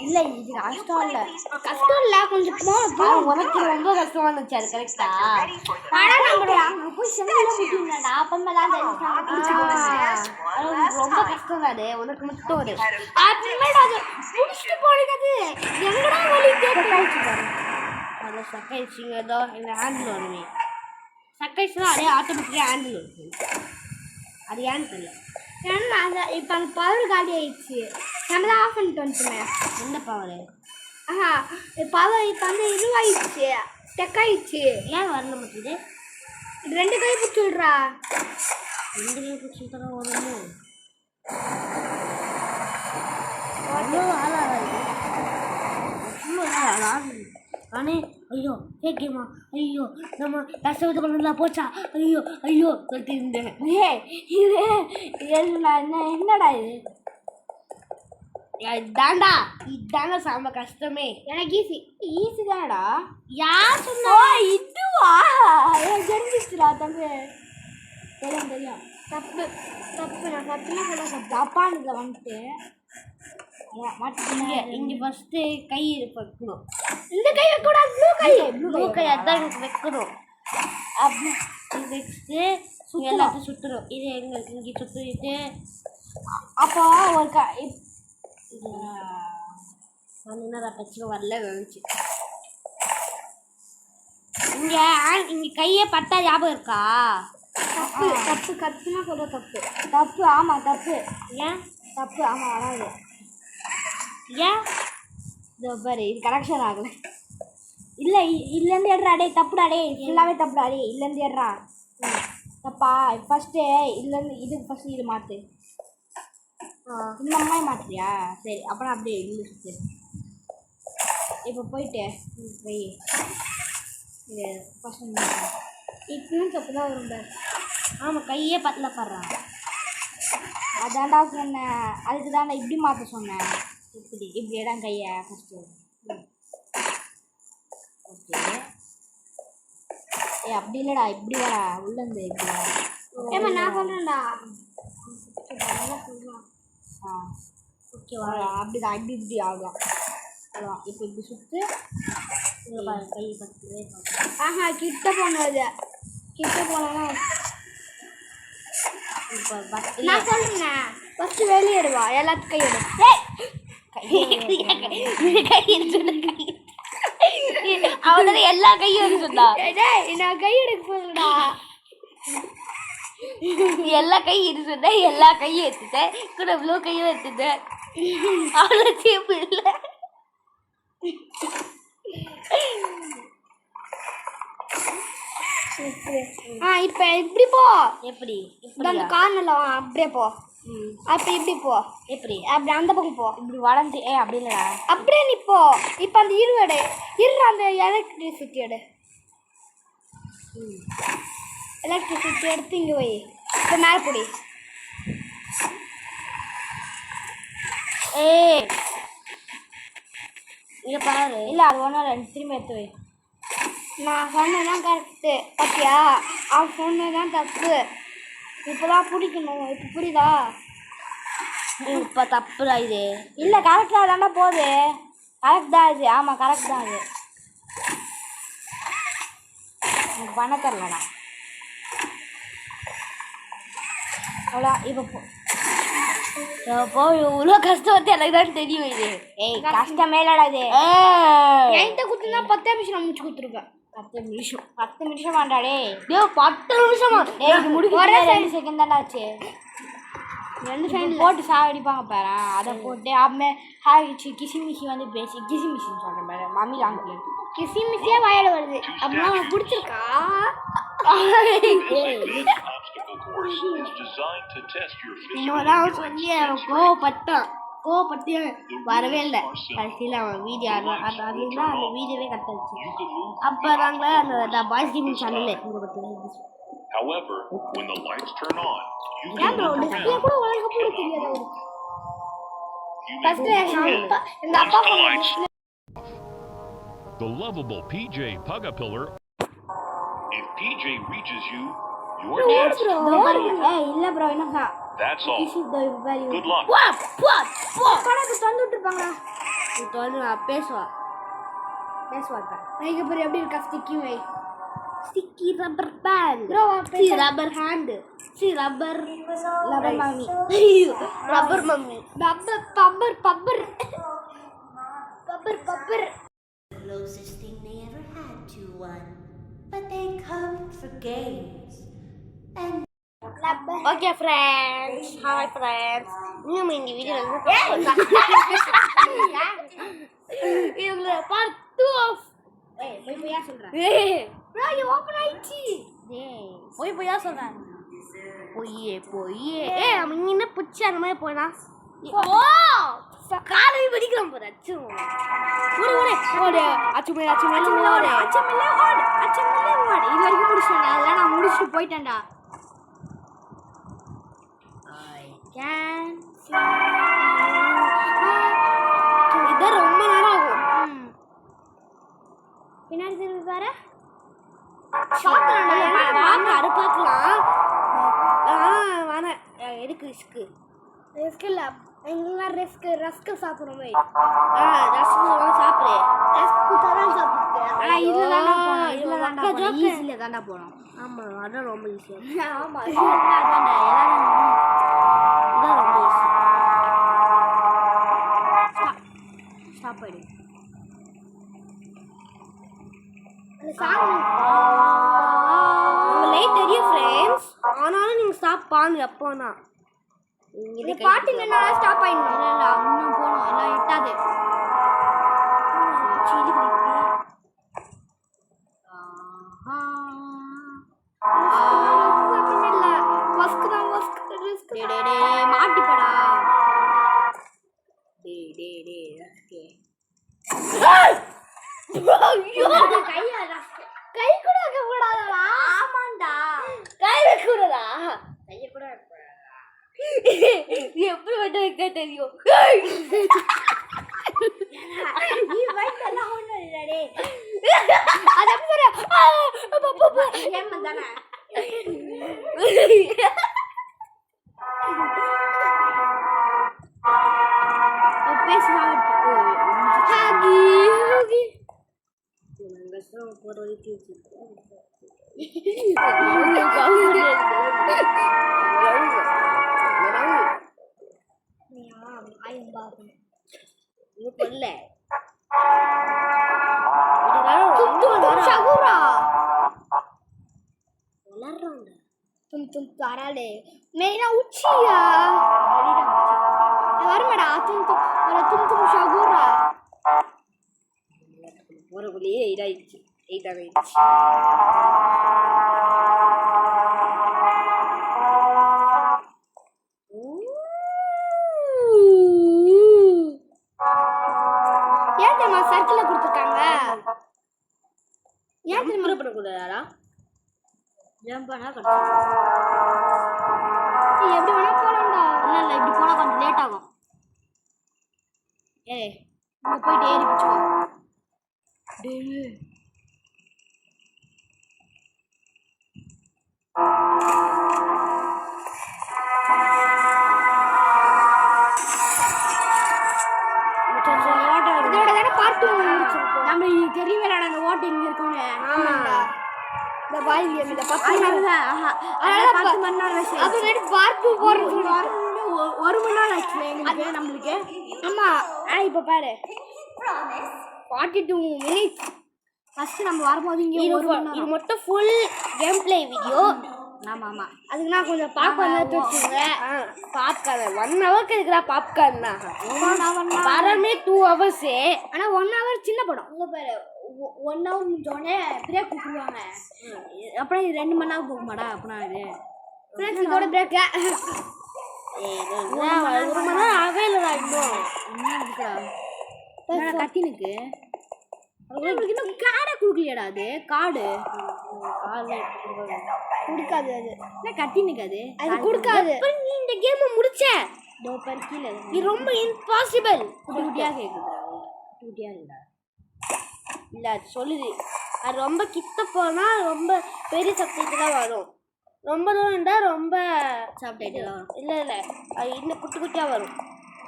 இல்லை இது கஷ்டம் இல்லை. கஷ்டம் இல்லை கொஞ்சம் உனக்கு ரொம்ப கஷ்டமா இருந்துச்சு. அது கரெக்டா? அங்கே போய் செஞ்சுடா அப்பமா தான் ரொம்ப கஷ்டம் அது உனக்கு மட்டும். அது எங்கடா வழி அது சக்காயிடுச்சிங்க. ஏதோ எங்கள் ஹேண்டில் வருமே சக்காயிடுச்சுன்னா அதே ஆட்டோமேட்டிக்காக ஹேண்டில் இருக்கு. அது ஏன்னு தெரியல. ஏன்னா இப்போ அந்த பவர் காலி ஆயிடுச்சு. நம்ம தான் ஆஃப் பண்ணிட்டு வந்துட்டுமே. எந்த பவர்? பவர் இப்போ வந்து இதுவாகிடுச்சு. டெக் ஆயிடுச்சு. ஏன் வரல மாட்டேது? ரெண்டு கை பிடிச்சி விட்றா. ரெண்டு கை பிடிச்சி தான் வரணும். அவ்வளோ ஆளாக ஆனே. ஐயோ கேட்குமா? ஐயோ நம்ம கஷ்டப்பட்டு பண்ணலாம் போச்சா? ஐயோ சொல்லிட்டு இருந்தேன். என்னடா இதாண்டா செம்ம கஷ்டமே. எனக்கு ஈஸி தானடா. யார் சொன்னா? இதுவா தெரிஞ்சிச்சுடா தம்பி. தெரியும் தப்பு நான் சத்தியமாக சொல்ல தப்பானதில் வந்துட்டு இங்க ஃபர்ஸ்ட் கை வைக்கணும். இந்த கை வைக்கக்கூடாது. ப்ளூ கை அதான் வைக்கணும். அப்படி நெக்ஸ்ட்டு எல்லாத்தையும் சுற்றுறோம். இது எங்களுக்கு இங்கே சுற்றிட்டு அப்போ ஒரு நான் என்ன பிரச்சனை வரல நினச்சி. இங்கே கையே பட்டா ஞாபகம் இருக்கா? தப்பு தப்பு கத்துனா சொல்ற தப்பு தப்பு ஆமா தப்பு ஏன் தப்பு ஆமா வராது ஏன் இதோ பாரு இது கரெக்ஷன் ஆகல இல்லை இல்லைருந்து ஏடுறா டே தப்புடா டே ஃபுல்லாகவே தப்புடா டே இல்லைருந்து ஏடுறா தப்பா ஃபஸ்ட்டு இதுலேருந்து இதுக்கு ஃபஸ்ட்டு இது மாற்று இந்த மாதிரி மாற்றுறியா சரி அப்புறம் அப்படியே இல்லை சுற்று இப்போ போயிட்டு போய் இது ஃபஸ்ட்டு இப்பயும் தப்பு தான் வரும்டா ஆமாம் கையே பத்தல படுறான் அதான்டா சொன்னேன் அதுக்கு தான்டா இப்படி மாற்ற சொன்னேன் இப்படி இடம் கையை ஃபஸ்ட்டு ஓகே ஏ அப்படி இல்லைடா இப்படி வாடா உள்ளேருந்து இப்படி வாடா ஏமா நான் சொல்கிறேன்டா ஆ ஓகே வாடா அப்படிதான் இப்படி இப்படி ஆகலாம் அவ்வளோதான் இப்போ இப்படி சுற்று கை பத்து ஆஹா கிட்ட போனது கிட்ட போனா இப்போ நான் சொல்றேன் ஃபஸ்ட்டு வெளியேடுவா எல்லாத்துக்கும் கையெடு அவனோட எல்லா கையும் சொன்னா நான் கை எடுக்க சொல்லுடா எல்லா கையும் சொன்னேன் எல்லா கையும் எடுத்துட்டேன் கூட இவ்வளோ கையும் எடுத்துட்டேன் அவ்வளோ சேப்பு இல்லை இப்போ இப்படி போ எப்படி அந்த கார்னர்ல அப்படியே போ அப்போ இப்படி போ எப்படி அப்படி அந்த பக்கம் போ இப்படி வளர்ந்து அப்படி இல்லைடா அப்படியே நீ போ இப்போ அந்த இருவடு அந்த எலக்ட்ரிசிட்டி எடு எலக்ட்ரிசிட்டி எடுத்து இங்கே வை இப்போ மேலே போடி இங்கே பாரு இல்லை அது ஒன்றும் ரெண்டு திரும்பி எடுத்து வை நான் சொன்னதான் கரெக்டு பார்த்தியா அவன் சொன்னதான் தப்பு இப்போ தான் பிடிக்கணும் இப்போ புரியுதா இப்போ தப்புடா இது இல்லை கரெக்டாக தாண்டா போகுது கரெக்ட் தான் இது ஆமாம் கரெக்ட் தான் இது எனக்கு பண்ண தரலடா அவ்வளோ இப்போ இவ்வளோ கஷ்டம் வந்து எனக்கு தான் தெரியும் இது ஏய் கஷ்டமே இல்லடா இது ஏய் என்கிட்ட கொடுத்துருந்தா 10 நிமிஷம் நான் முடிச்சு கொடுத்துருப்பேன் 10 நிமிஷம் வேண்டாடே 10 நிமிஷமா ஒரே 2 செகண்ட் தான்டா ஆச்சு 2 செகண்ட் போட்டு சாவடிப்பாங்க பாரு அதை போட்டு அம்மே கிசிமிசி வந்து பேசி கிசிமிசின்னு சொல்கிறேன் பாரு மம்மி லாங்குவேஜ் கிசிமிசியே வாயில வருது அப்படின்னா உனக்கு பிடிச்சிருக்கா This obstacle course is designed to test your physical இன்னொரு சொல்லி அவன் கோவப்பட்டு வரவே இல்லை endurance. கடைசியில் அவன் வீடியோ அதுதான் அந்த வீடியோவே கட்டாச்சு You can move அப்போ நாங்கள் அந்த பாய்ஸ் கேமிங் சேனலில் இங்கே பார்த்து However, when the lights turn on, you ஏன் can bro move display around. கூட உலக போட தெரியாது அவருக்கு You may first move ahead எங்கள் once அப்பா the lights. The lovable PJ Pugapillar If PJ reaches you, you're dead. ஏய் இல்லை ப்ரோ என்ன That's all. This is the very Good luck. கணக்கு தந்து விட்டுருப்பாங்க பேசுவாங்க எனக்கு அப்புறம் எப்படி இருக்கா ஸ்டிக்கி வை sticky rubber band bro rubber hand rubber lover மாமி ரப்பர் மம்மி பப்பர் Closest thing they ever had to one. But they come for games. And okay friends hi friends இன்னும் இந்த வீடியோ வந்து இதுல பார்ட் 2 ஆஃப் ஏய் போய் போய் சொல்றேன் ப்ரோ இது ஓபன் ஆயிடுச்சு டேய் போய் சொல்றேன் நம்ம இங்க என்ன புடிச்சு அந்த மாதிரி போனா ஓ காலை பிடிக்கலாம் போற அச்சு ஓடு அச்சுமே ஓடு இது வரைக்கும் முடிச்சிட்டேன் அதெல்லாம் நான் முடிச்சுட்டு போயிட்டேன்டா இது ரொம்ப நேரம் ஆகும் பின்னாடி திரும்பி பாரு வாங்க அது பார்க்கலாம் வேணாம் எதுக்கு ரிஸ்க் இல்லை எங்கெல்லாம் ரஸ்க்கு சாப்பிட்றோமே ரசம் சாப்பிடு ரஸ்க்கு தான் சாப்பிட்டு ஆனால் இதில் தாண்டா போனோம் இதுல இதில் தாண்டா தாண்டா போனோம் போனோம். ஈஸியில் தாண்டா போனோம் ஆமாம் அதான் ரொம்ப ஈஸியாக ஆமாம் அதான்டா எல்லாரும் இதான் ரொம்ப ஈஸி சாப்பாடு அந்த சாங் லைட் தெரியும் ஃப்ரெண்ட்ஸ் ஆனாலும் நீங்க ஸ்டாப் பாருங்க எப்போனா இந்த பாட்டு இல்லைன்னா ஸ்டாப் ஆயிடும். இல்ல இல்ல இன்னும் போகணும் எல்லாம் எட்டாது மாட்டிப்படா கை கூட வைக்க கூடாதா? ஆமாண்டா கை வைக்க கூடாதா? கைய கூட எப்படி வைக்க வைக்க தெரியும்? நீ வயித்தெல்லாம் ஒண்ணும் இல்லடே அது எப்படி ஏமா தானே பேசுனா मेरा उचिया வரமடா தும் ஷகுரா ஒருக்குள்ளேயே இதாயிடுச்சு 8 ஆயிடுச்சு ஏன் தெரியுமா சர்க்கிள் கொடுத்துருக்காங்க? ஏன் தெரியுமா பண்ணக்கூடாதா ஜம்ப் பண்ணா எப்படி வேணா போலாம்டா. இல்ல இல்ல இப்படி போனா கொஞ்சம் லேட் ஆகும் ஏய் இங்க போயிட்டு ஏறி பிடிச்சுக்கோ டேய் இதோட தானே பார்ட் 2 முடிச்சிருக்கோம். நம்ம தெரியவேடா அந்த ஓட்டு இங்க இருக்குன்னு ஆமாடா. இந்த பாய் கேம் இந்த 10 அதனால 10 மணி நேரம் ஆச்சு அது ரெடி பார்ட் 2 போறது. ஒரு மணி நேரம் ஆச்சு எங்களுக்கு நம்மளுக்கு ஆமா இப்ப பாரு 42 மினிட்ஸ். ஃபர்ஸ்ட் நம்ம வரும்போது இங்க ஒரு மணி இது நேரம் மட்டும் ஃபுல் கேம் பிளே வீடியோ. ஆமா ஆமா அதுக்கு நான் கொஞ்சம் பாப்கார்ன் எடுத்து வச்சுங்க. பாப்கார்ன் 1 ஹவருக்கு இருக்கிறா பாப்கார்ன் வரமே 2 ஹவர்ஸ். ஆனா 1 ஹவர் சின்ன படம். இங்க பாரு 1 ஹவர் முடிஞ்சோடனே பிரேக் கொடுத்துருவாங்க அப்புறம் இது 2 மணி நேரம் போக மாட்டா அப்படின்னா இது ஃப்ரெண்ட்ஸ் இதோட பிரேக் ஒரு மணி நேரம் அவைலடா இன்னும் என்ன இருக்கா கத்தினுக்கு இன்னும் கார்டை கொடுக்கலையாடா அது கார்டு கொடுக்காது. அது என்ன கத்தினுக்கு அது கொடுக்காது. நீ இந்த கேம் முடிச்ச கீழே இது ரொம்ப இம்பாசிபிள். குட்டி குட்டியா கேக்குதுடா குட்டியா இருக்குடா இல்ல அது சொல்லுது. அது ரொம்ப கிட்ட போனா ரொம்ப பெரிய சப்ஜெக்ட் தான் வரும். ரொம்ப தூரம் இருந்தா ரொம்ப சாப்பிட்டு இல்ல இல்ல அது இந்த குட்டி குட்டியா வரும்.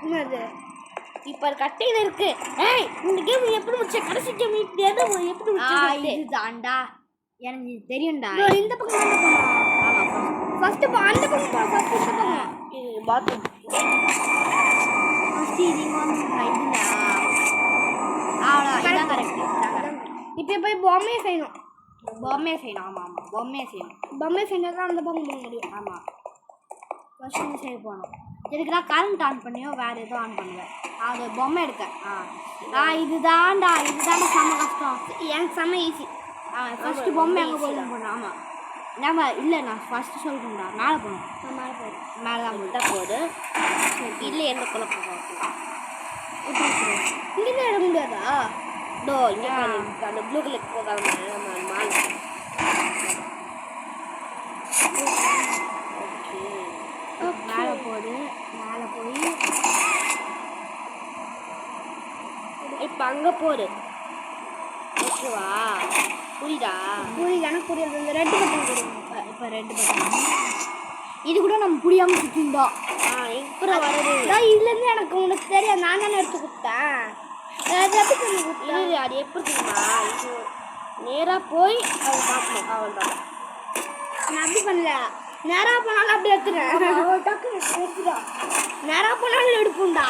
என்னது இப்ப கட்டையில இருக்கு. ஏய் இந்த கேம் எப்படி முடிச்ச? கடைசி கேம் எப்படி முடிச்ச? இது தாண்டா எனக்கு இது தெரியும்டா இந்த பக்கம் என்ன பண்ணலாம்? ஃபர்ஸ்ட் அந்த பக்கம் போ. ஃபர்ஸ்ட் இந்த பக்கம் இது பாத்ரூம். ஃபர்ஸ்ட் இது இதுடா இதான் கரெக்ட் இப்போ போய் பொம்மையை செய்யணும். பொம்மையை செய்யணும் ஆமா ஆமா பொம்மையை செய்யணும் பொம்மையை செஞ்சால் தான் அந்த பக்கம் போக முடியும். ஆமாம் ஃபர்ஸ்ட் வந்து செய்ய போகணும். எதுக்குடா கரண்ட் ஆன் பண்ணியோ வேறு எதுவும் ஆன் பண்ணுவேன் அது பொம்மை எடுக்க இதுதான்டா செம்ம கஷ்டம். எனக்கு செம்ம ஈஸி. ஃபர்ஸ்ட் பொம்மை எங்கே போகணும் போனோம். ஆமாம் நம்ம இல்லை நான் ஃபர்ஸ்ட் சொல்கிறேன்டா மேலே போகணும் மேலே தான் விட்டா போகுது. இல்லை எந்த குழப்பம் இங்கே தான் இட முடியாதா? இங்கே அந்த ப்ளூ கலர் போகாம நம்ம மால் மேலே போகுது. மேலே போய் இப்போ அங்கே போடு. ஓகேவா? புரியுதா? எனக்கு புரியுது. இந்த ரெட்டு பட்டன் போடுவோம். இப்போ ரெட்டு பட்டன் இது கூட நம்ம புரியாமல் சுற்றிருந்தோம். இப்போ வருது. இதுலேருந்து எனக்கு உனக்கு தெரியாது. நான் தானே எடுத்து கொடுத்தேன். அது எப்படி சொல்லி கொடுத்தேன்? அது எப்படி தெரியுமா? இது நேராக போய் அதை பார்க்கணும். அவள் தான் நான் அப்படி பண்ணல. நேராக போனாலும் அப்படி எடுத்துறேன். டக்குனு எடுத்துடா. நேராக போனாலும் எடுப்போம்டா.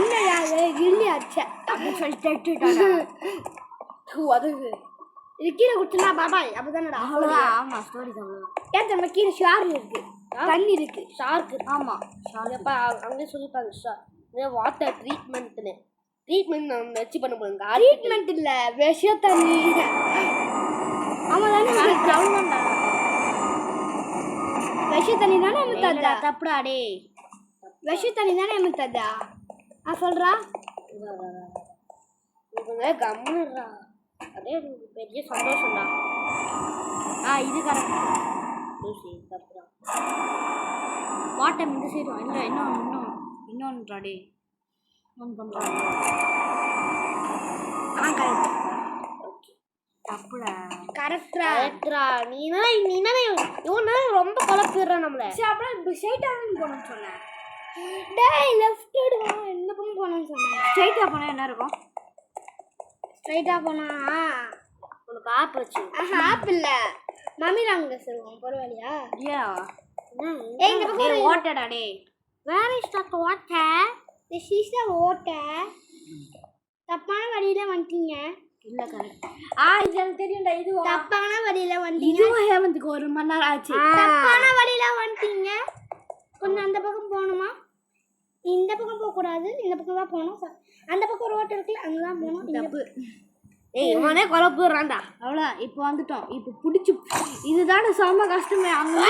இல்லையா அது இல்லையாச்சே அப்படின்னு சொல்லிட்டு எடுத்துட்டாங்க. அது இது கீழே குடிச்சுனா பாபாய் அப்பதானடா அவ்வளோதான். ஆமா ஸ்டோரி அவ்வளோதான். ஏன் நம்ம கீழே ஷார் இருக்கு தண்ணி இருக்கு ஷார்க்கு. ஆமா அப்ப அங்கே சொல்லிப்பாங்க வாட்டர் ட்ரீட்மெண்ட் நம்ம வச்சு பண்ண போறோம். ட்ரீட்மெண்ட் இல்ல விஷ தண்ணி ஆமா தானே அவ்வளோதான்டா. விஷ தண்ணி தானே எமித்தாதா தப்புடா டேய். விஷ தண்ணி தானே எமித்தாதா சொல்றா கம்முறா. அதே எனக்கு பெரிய சந்தோஷம்டா. இது கரெக்ட். லூசி தப்புடா. வாட்டம் இந்த சைடு இல்லை. இன்னொன்றுடா டேய். இன்னொன்று பண்ணுறா. கரெக்ட். தப்புடா. கரெக்டா கரெக்டா. நீனா இவனா ரொம்ப குழப்பிடுறா நம்மள. சரி அப்புறம் இப்படி ஸ்ட்ரைட்டாக போகணும்னு சொன்னேன். டேய் லெஃப்ட் எடுவா இந்த பக்கம் போகணும்னு சொன்னேன். ஸ்ட்ரைட்டாக போனால் என்ன இருக்கும்? ஸ்ட்ரைட்டாக போனா உனக்கு ஆப் வச்சு ஆப் இல்ல மம்மி நாங்க சொல்லுவோம் பரவாயில்லையா ஏய் இந்த பக்கம் ஓட்டடா டேய். Where is that water this is the water தப்பான வழியில வந்துட்டீங்க. இல்ல கரெக்ட். இது எனக்கு தெரியும்டா. இது தப்பான வழியில வந்துட்டீங்க. இதுவும் ஹேமந்துக்கு 1 மணி நேரம் ஆச்சு. தப்பான வழியில வந்துட்டீங்க. கொஞ்சம் அந்த பக்கம் போகணுமா? இந்த பக்கம் போக கூடாது. இந்த பக்கம் தான் போகணும். அந்த பக்கம் ரோட் இருக்குல்ல அங்க தான் போகணும். தப்பு. இவனே குழப்பிடுறான்டா. அவ்வளோ இப்போ வந்துட்டோம். இப்போ பிடிச்சி இதுதானே செம்ம கஷ்டமே. அங்கே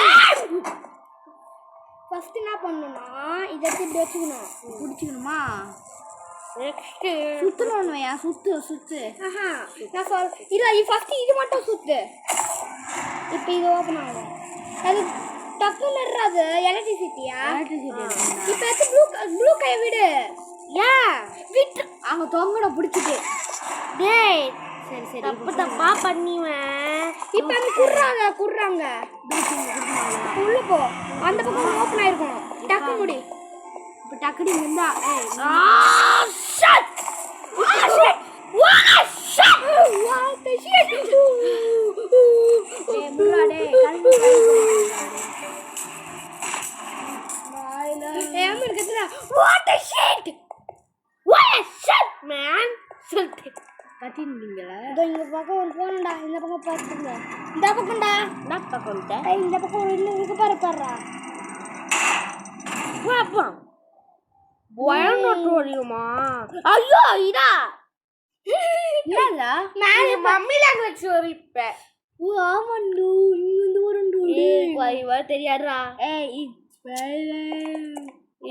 ஃபர்ஸ்ட் என்ன பண்ணணும்னா இதை இப்படி வச்சுக்கணும். பிடிச்சிக்கணுமா? நெக்ஸ்ட் சுற்றணும்னு வையா. சுத்து. நான் இல்லை ஃபர்ஸ்ட் இது மட்டும் சுத்து. இப்போ இது ஓப்பன் ஆகும். அது டக்குன்னு நடுறாது எலக்ட்ரிசிட்டியா? இப்போ எடுத்து ப்ளூ கையை விடு. ஏன் விட்டு அங்கே தொங்கட பிடிச்சிட்டு டேய் சரி தப்பா பண்ணிவேன். இப்போ அந்த குடுறாங்க உள்ள போ. அந்த பக்கம் ஓப்பன் ஆயிருக்கணும். டக்கு முடி. இப்போ டக்குனு இருந்தா கத்தினீங்களா? இந்த பக்கம் ஒரு போனடா. இந்த பக்கம் பார்த்துங்க. இந்த பக்கம்டா. நான் பக்கம்ட்ட இந்த பக்கம் ஒரு இன்னும் இருக்கு பாருடா. பாப்பா வயநாட்டுமா. ஐயோ இதா என்னடா மேல மம்மி லாங்குவேஜ் வரிப்ப. ஆமாண்டூ இங்க வரண்டூ. வா தெரியாதுடா. ஏய்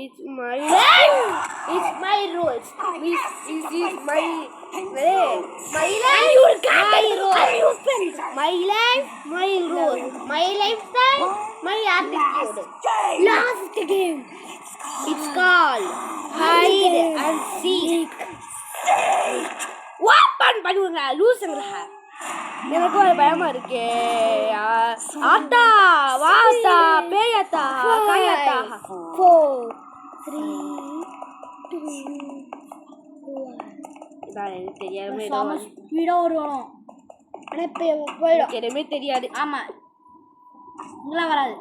It's my life. It's my rules. This is my way. My life. My rules. My life. My rules. My lifestyle. My attitude. Last game. It's called hide and seek. Open பண்ணுங்க லூசுங்களா. எனக்கு ஒரு பயமா இருக்கே. ஆத்தா வாத்தா பேயத்தா கையத்தா 4 3 2 1 எனக்கு தெரியாம செம ஸ்பீடா வரும். ஆனால் இப்போ போயிடும். எதுவுமே தெரியாது. ஆமா இங்கெல்லாம் வராது.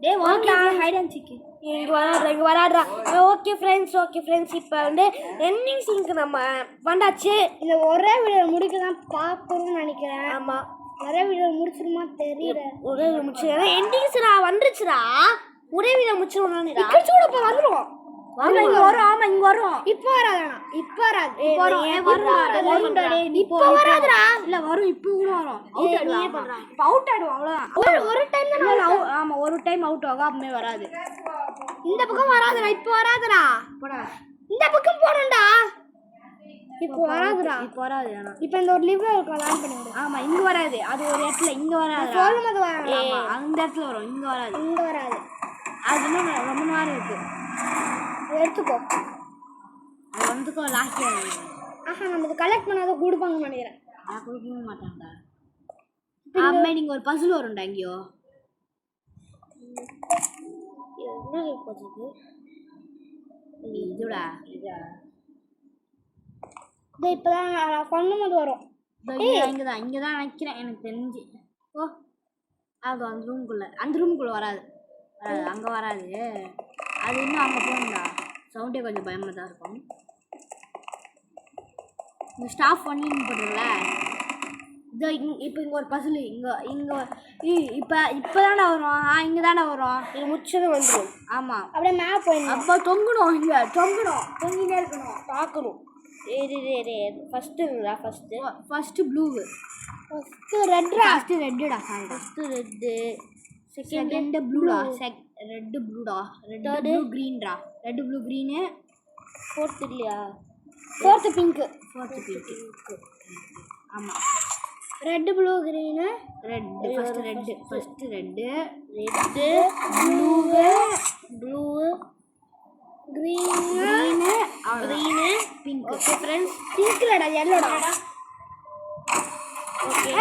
டேய் வாடா ஹைட் அண்ட் சீக். இங்க வராடுறா. ஓகே ஃப்ரெண்ட்ஸ் இப்போ வந்து எண்டிங் சீனுக்கு நம்ம வந்தாச்சு. இந்த ஒரே வீடியோ முடிக்க தான் பார்க்கணும்னு நினைக்கிறேன். ஆமா ஒரே வீடியோ முடிச்சிருமா தெரியல. ஒரே முடிச்சு எண்டிங் சீனா வந்துருச்சுடா. ஒரே வீடியோ முடிச்சிருவோம். கூட இப்போ வந்துடும். இங்க வரும். ஆமா இங்க வரும். இப்போ வராதுண்ணா. இப்போ வராது. வரும்டா டேய். நீ இப்போ வராதுடா. இல்ல வரும். இப்போ கூட வரும். அவுட் ஆயிடுவான். இப்போ அவுட் ஆயிடுவான் அவ்வளவுதான். ஒரு டைம் இல்ல ஆமா ஒரு டைம் அவுட் ஆகும். அப்பமே வராது. இந்த பக்கம் வராதுடா. இப்போ வராதுடா. போடா. இந்த பக்கம் போறேன்டா. இப்போ வராதுடா. இப்போ வராது. ஆனா இப்போ இந்த ஒரு லிவ்ல இருக்க லான் பண்ணி விடு. ஆமா இங்க வராது. அது ஒரு இடத்துல இங்க வராது. சொல்லும்போது வராது. ஆமா அந்த இடத்துல வரும். இங்க வராது. இங்க வராது. அது இன்னும் ரொம்ப நேரம் இருக்கு. எடுத்துக்கோ. அது வந்துக்கோ லாஸ்ட் இயர். நமக்கு கலெக்ட் பண்ணாத கொடுப்பாங்கன்னு நினைக்கிறேன். நான் கொடுக்கவே மாட்டான்டா. அம்மா நீங்க ஒரு பசில் வரும்டா எங்கேயோ. என்ன போகுது இதுடா. இப்பதான் நான் பண்ணும்போது வரும். இங்கதான் நினைக்கிறேன் எனக்கு தெரிஞ்சு. ஓ அது அந்த ரூம்குள்ள வராது. அங்க வராது. அது இன்னும் அங்க போகணும்டா. சவுண்டே கொஞ்சம் பயமா தான் இருக்கும். இந்த ஸ்டாஃப் பண்ணின்னு போட்டுருல இதோ இப்போ இங்கே ஒரு பசில் இப்போ தானே வரும். இங்கே தானே வரும். இது முடிச்சதும் வந்துடும். ஆமாம். அப்படியே மேலே போயிடணும். அப்போ தொங்கணும். இங்கே தொங்கினே இருக்கணும். பார்க்கணும். ஃபஸ்ட்டுங்களா ஃபஸ்ட்டு ப்ளூவு, ஃபஸ்ட்டு ரெட்ரா. ஃபஸ்ட்டு ரெட்டுடா. ஃபஸ்ட்டு ரெட்டு, செகண்ட் ப்ளூடா. ரெட்டு ப்ளூடா. ரெட்டு ப்ளூ க்ரீன்டா. Red blue green. ஃபோர்த்து இல்லையா? Fourth pink. Fourth pink. ஆமாம். Red blue green. Red first red. First red, red, blue, green, green, pink. Okay friends. பிங்க்லடா, எல்லோடா.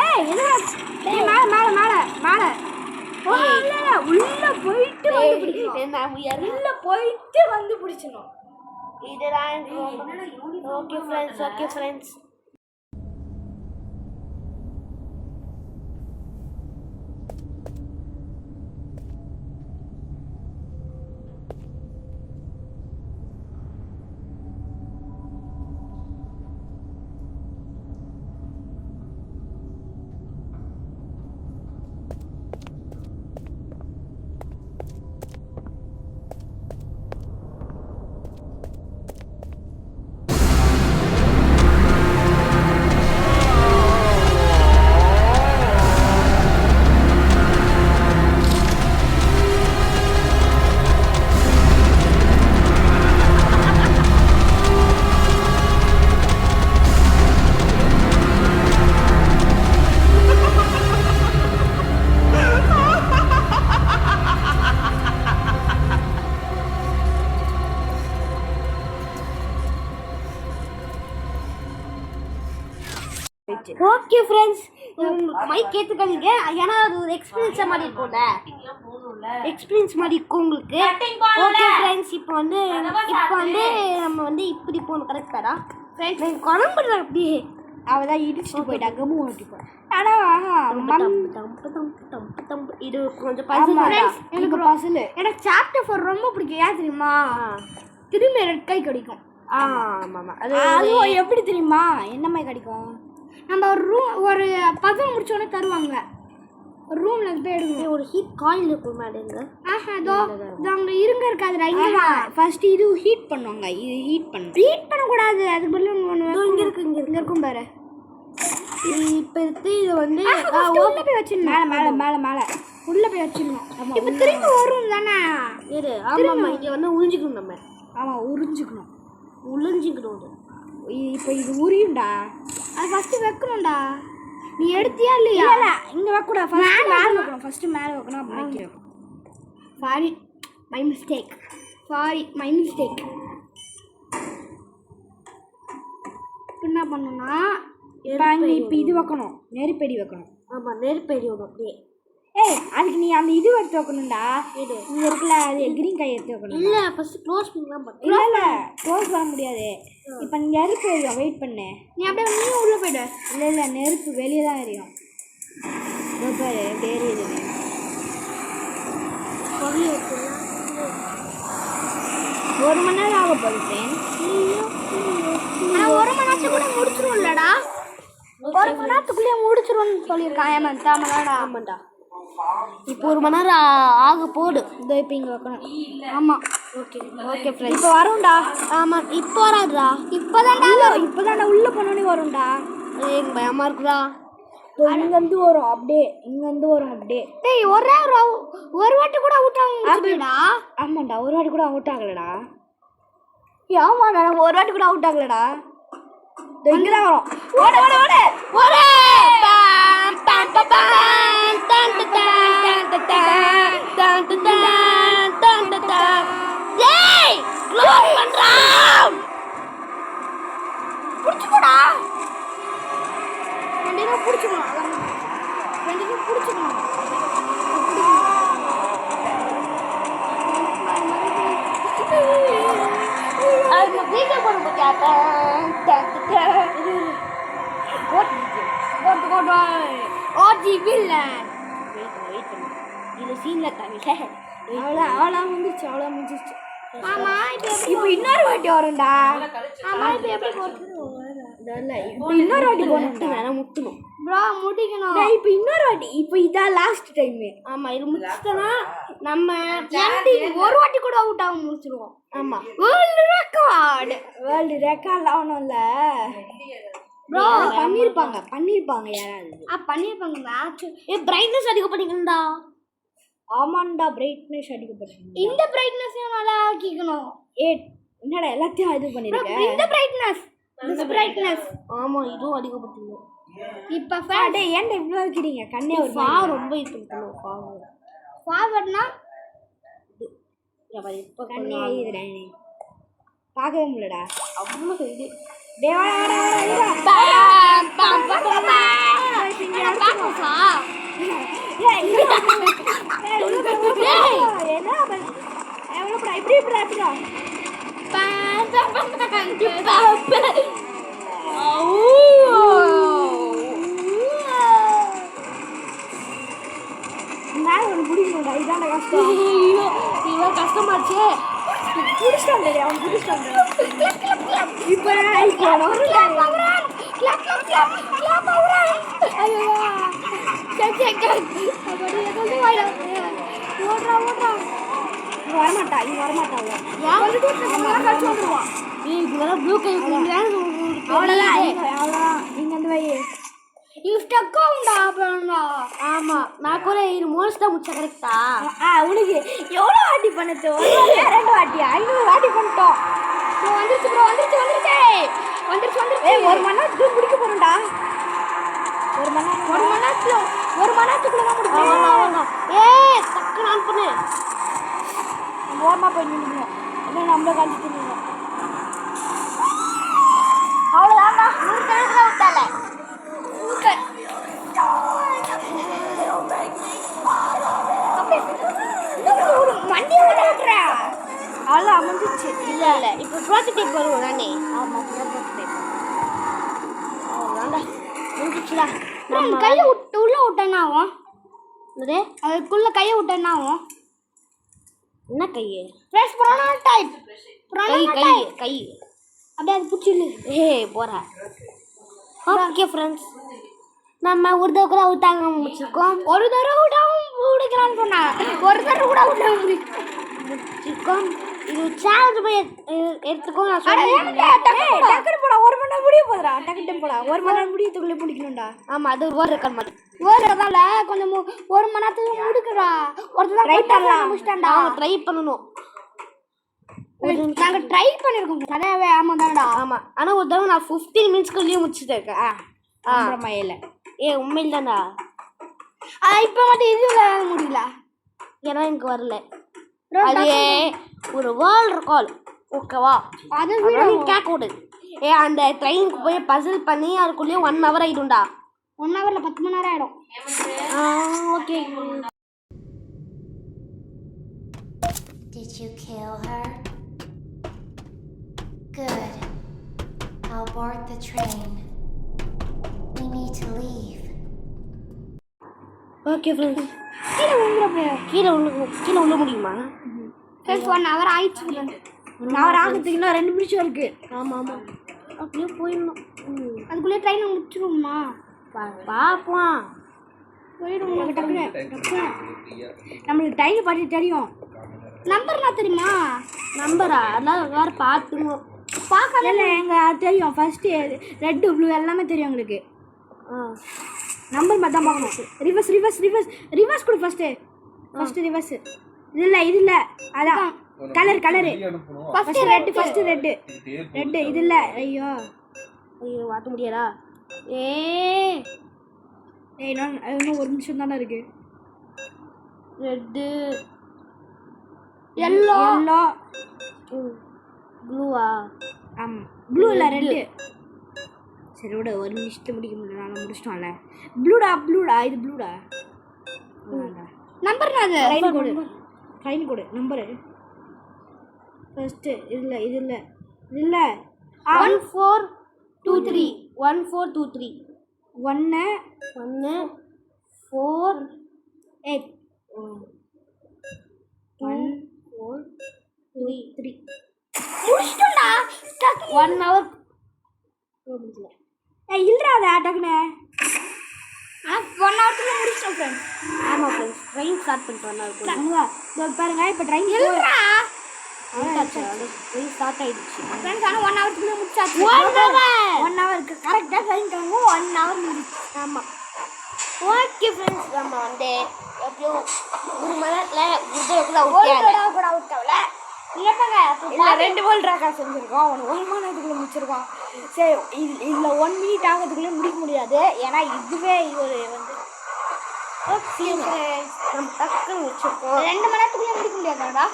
ஏய் என்னடா? டேய் மேலே மேலே மேலே மேலே. ஓ இல்ல உள்ள போயிட்டு வந்து பிடிக்கணும். நான் உயர் உள்ள போயிட்டு வந்து பிடிச்சணும். இதெல்லாம் okay friends. Okay friends, mic ஏற்றுக்காதீங்க. ஏன்னா அது ஒரு எக்ஸ்பீரியன்ஸாக மாதிரி இருக்கும்ல. எக்ஸ்பீரியன்ஸ் மாதிரி இருக்கும் உங்களுக்கு. ஓகே ஃப்ரெண்ட்ஸ், இப்போ வந்து நம்ம வந்து இப்படி போகணும். கரெக்டாடா ஃப்ரெண்ட்ஸ்? குழம்புற அப்படி அவள் தான் இடிச்சுட்டு போயிட்டா. கம்மு ஓட்டி போய். இது கொஞ்சம் பசில். எனக்கு பசில். எனக்கு சாப்டர் 4 ரொம்ப பிடிக்கும். ஏன் தெரியுமா? திரும்பி ரெட் கை கிடைக்கும். ஆமாம். அதுவும் எப்படி தெரியுமா? என்ன மாதிரி கிடைக்கும்? நம்ம ஒரு பதம் முடிச்சோடனே தருவாங்க. ஒரு ரூமில் போய் எடுக்கணும். ஒரு ஹீட் காயில் இருக்கும் மேடங்க. அதோ அங்கே இருக்காதுடா. இங்கே ஃபர்ஸ்ட் இது ஹீட் பண்ணுவாங்க. இது ஹீட் பண்ணக்கூடாது. அது பதில் இங்கே இருக்கும் பாரு. இப்போ இது வந்து உள்ள போய் வச்சிடணும். மேலே உள்ள போய் வச்சிடணும். இப்போ திரும்பி வரும் தானே? ஆமாம். இங்கே வந்து உறிஞ்சிக்கணும். நம்ம உளிஞ்சிக்கணும். இப்போ இது உரியும்டா. அது ஃபஸ்ட்டு வைக்கணும்டா. நீ எடுத்தியா இல்லையா? இல்லை இங்கே வைக்கூடாது. ஃபஸ்ட்டு மேலே வைக்கணும். அப்படி வைக்கிறோம். Sorry my mistake. இப்போ என்ன பண்ணணும்னா இப்போ இது வைக்கணும். நெருப்பெடி வைக்கணும். ஆமாம், நெருப்பெடி ஒன்று அப்படியே. அதுக்கு நீ அந்த இது எடுத்து வைக்கணும்டா. இது இருக்குல்ல, அது கிரீன் கை எடுத்து வைக்கணும். இல்லை, ஃபஸ்ட்டு க்ளோஸ் பண்ணலாம். இல்லை க்ளோஸ் பண்ண முடியாது. இப்போ நீ நெருப்பு எரியும். வெயிட் பண்ணு. நீ அப்படியே நீ உள்ளே போய்டு. இல்லை நெருப்பு வெளியே தான் எரியும். பாரு எப்படி எரியுது. ஒரு மணி நேரம் ஆக போகுது ஃப்ரெண்ட்ஸ். 1 மணி நேரத்துக்குள்ளே முடிச்சிருவோம்லடா. 1 மணி நேரத்துக்குள்ளேயே முடிச்சிருவோம்னு சொல்லியிருக்கான். ஏமாத்தாமலாடா. ஆமாண்டா. இப்போ 1 மணி நேரம் ஆக போடு. இதோ இப்போ இங்கே வைக்கணும். ஆமாம். Okay friends. இப்போ வரும்டா. ஆமாம், இப்போ வராதுடா. இப்போதான்டா உள்ளே பண்ணோன்னே வரும்டா. எனக்கு பயமாக இருக்குடா. இங்கேருந்து வரும் அப்படியே. டேய் ஒரு வாட்டி கூட அவுட் ஆகலடா. ஆமாண்டா, ஒரு வாட்டி கூட அவுட் ஆகலடா. ஆமாடா, ஒரு வாட்டி கூட அவுட் ஆகலடா. இங்கே தான் வரும். ஓட பிடிச்சிக்கோடா. பிடிச்சிக்கணும். இது சீனில் தவிர அவ்வளோ முடிஞ்சிருச்சு. ஆமா, இப்போ இன்னொரு வாட்டி வரும்டா. ஆமா, இப்போ எப்படி போறது? இப்போ இன்னொரு வாட்டி போட்டு வேணா முட்டணும். ப்ரோ முடிக்கணும். டேய் இப்போ இன்னொரு வாட்டி இப்போ இதான் லாஸ்ட் டைம். ஆமா இது முடிச்சிட்டோம்னா நம்ம ending ஒரு வாட்டி கூட அவுட் ஆக முடிச்சிருவோம். ஆமா வேர்ல்ட் ரெக்கார்ட். வேர்ல்டு ரெக்கார்ட் ஆகணும்ல ப்ரோ பண்ணிருப்பாங்க யாராவது. பண்ணிருப்பாங்களா? பிரைட்னஸ் அதிகம் பண்ணிக்கணும்டா. ஆமாண்டா பிரைட்னஸ் அடிக்கப்பட்டிருக்கு. இந்த பிரைட்னஸ் நல்லா ஆக்கிக்கணும். என்னடா எல்லாத்தையும் இது பண்ணிருக்க. இந்த பிரைட்னஸ் ஆமா இதுவும் அதிகப்படுத்தணும். இப்ப டேய் ஏன்டா இவ்ளோ வைக்கிறீங்க கண்ணே ஒரு ரொம்ப இது பண்ணணும். ஃபார்வர்ட்னா இப்ப கண்ணே இதுடா பார்க்கவே முடியலடா அவ்வளோ இது டேய் வாடா கஷ்டமாச்சு. ஆமா நான் கூட இது மோஸ்டா முச்ச கரெக்டா. உனக்கு எவ்வளோ வாட்டி பண்ணது? 2 வாட்டி 500 வாட்டி பண்ணிட்டோம். வந்துருச்சு. ஒரு மணி நேரத்துக்கு முடிக்க போறோம்டா. ஒரு மணி நேரத்துக்குள்ள தான் முடிப்போம். டக்கு நான் பண்ணு. ஓரமா போய் நின்னுங்க. என்ன நம்மள காஞ்சிட்டு நின்னுங்க. அவ்வளவுதான்டா. 100 கணக்குல விட்டால. வண்டி ஓடுறா. அவ்வளோ அமர்ந்துச்சு. இல்ல இப்போ ப்ரோட்டோடைப் வருவோம் தானே. ஆமா ப்ரோட்டோடைப். அவ்வளோதான்டா முடிஞ்சிச்சுடா. நம்ம கையை விட்டு உள்ள விட்டேன்னா ஆகும். இது அதுக்குள்ள கையை விட்டேன்னா ஆகும். என்ன கையே? Fresh prototype. கை அப்படியே அது பிடிச்சிரு. போறா. ஓகே ஃப்ரெண்ட்ஸ் நம்ம ஒரு தடவை கூட அவுட்டாக முடிச்சிருக்கோம். ஒரு தடவை விடாமல் முடிக்கலான்னு சொன்னாங்க. ஒரு தடவை கூட விடாம முடிச்சிருக்கோம். இது சேலஞ்சு போய் எடுத்துக்கோ. நான் டக்குனு போடா. 1 மணி நேரம் முடிய போதுடா. டக்குனு போடா. 1 மணி நேரம் முடியத்துக்குள்ளே முடிக்கணும்டா. ஆமா அது ஒரு ரெக்கார்ட் மாதிரி. ஓடுறதால கொஞ்சம் 1 மணி நேரத்துக்கு முடிக்கிறா. ஒருத்தர் ட்ரை பண்ணலாம். முடிச்சிட்டான்டா. ட்ரை பண்ணணும். நாங்கள் ட்ரை பண்ணியிருக்கோம். கதையாவே ஆமாம் தானடா. ஆமா ஆனால் ஒரு தடவை நான் 15 மினிட்ஸ்க்குள்ளேயே முடிச்சுட்டு இருக்கேன். மயில உண்மையில் தான்டா. இப்போ மட்டும் இதில் முடியல. ஏன்னா எனக்கு வரல. அது ஒரு வேர்ல்ட் ரெக்கார்ட். ஓகேவா? அது கேட்க கூடாது. அந்த ட்ரெயினுக்கு போய் பசில் பண்ணி அதுக்குள்ளேயே 1 hour ஆகிடும்டா. 1 hourல 10 மணி நேரம் ஆகிடும். Okay. Did you kill her? Good. I'll board the train. We need to leave. Okay friends கீழே உள்ள முடியுமா? ஃப்ரெண்ட்ஸ் 1 hour ஆயிடுச்சு. 1 hour ஆகிறதுக்கு இன்னும் 2 நிமிஷம் இருக்கு. ஆமாம் அப்படியே போயிடணும். அதுக்குள்ளே ட்ரெயினை முடிச்சிருவோம்மா? பார்ப்போம். போயிடும் டக்குனு. நம்மளுக்கு டைம் பற்றி தெரியும். நம்பர்லாம் தெரியுமா? நம்பரா? அதெல்லாம் வேறு பார்த்துக்கணும். பார்க்கல எங்கள் தெரியும். ஃபஸ்ட்டு ரெட்டு ப்ளூ எல்லாமே தெரியும் எங்களுக்கு. நம்பர் மட்டும் தான் பார்க்கணும். ரிவர்ஸ் கொடு ஃபஸ்ட்டு ரிவர்ஸ். இது இல்லை அதான் கலரு ஃபஸ்ட்டு ரெட்டு இது இல்லை. ஐயோ மாற்ற முடியாதா? இன்னும் 1 நிமிஷம் தானே இருக்கு. ரெட்டு எல்லோ ப்ளூவா? ஆமாம் ப்ளூ இல்லை ரெட்டு. சரி விட 1 நிமிஷத்தை முடிக்க முடியல. முடிச்சிட்டோம்ல. ப்ளூடா இது ப்ளூடா. நம்பர் ட்ரெயின் கொடு நம்பரு. ஃபஸ்ட்டு இது இல்லை 1423 1423 1 4 8 1 4 3 முடிச்சிட்டோம்டா. 1 hour இல்லடா டக்குனு ஆனால் 1 ஹவர்க்குள்ளே முடிச்சிட்டோம் ஃப்ரெண்ட்ஸ். ஆமாம் ஃப்ரெண்ட்ஸ் ட்ரெயின் ஸ்டார்ட் பண்ணிட்டு 1 hour பாருங்க இப்போ ட்ரெயின் ட்ரெயின் ஸ்டார்ட் ஆயிடுச்சு ஃப்ரெண்ட்ஸ். ஆனால் 1 ஹவர்க்குள்ளே முடிச்சாச்சு. 1 hour 1 ஹவருக்கு கரெக்டாக ட்ரெயின் கிளம்பும் 1 ஹவர் முடிச்சு. ஆமாம் ஓகே ஃப்ரெண்ட்ஸ் நம்ம வந்து எப்படியோ 1 மணி நேரத்தில் ஒரு தடவை கூட அவுட் ஆகல. இல்லைப்பாங்க இல்லை 2 கோல் ட்ராக்கா செஞ்சுருக்கோம். 1 மணி நேரத்துக்குள்ளே முடிச்சிருக்கோம். சரி இதில் 1 minute ஆகிறதுக்குள்ளே முடிக்க முடியாது. ஏன்னா இதுவே ஒரு வந்து ஓகே நம்ம டக்குன்னு வச்சுருக்கோம். 2 மணி நேரத்துக்குள்ளே முடிக்க முடியாதாடா?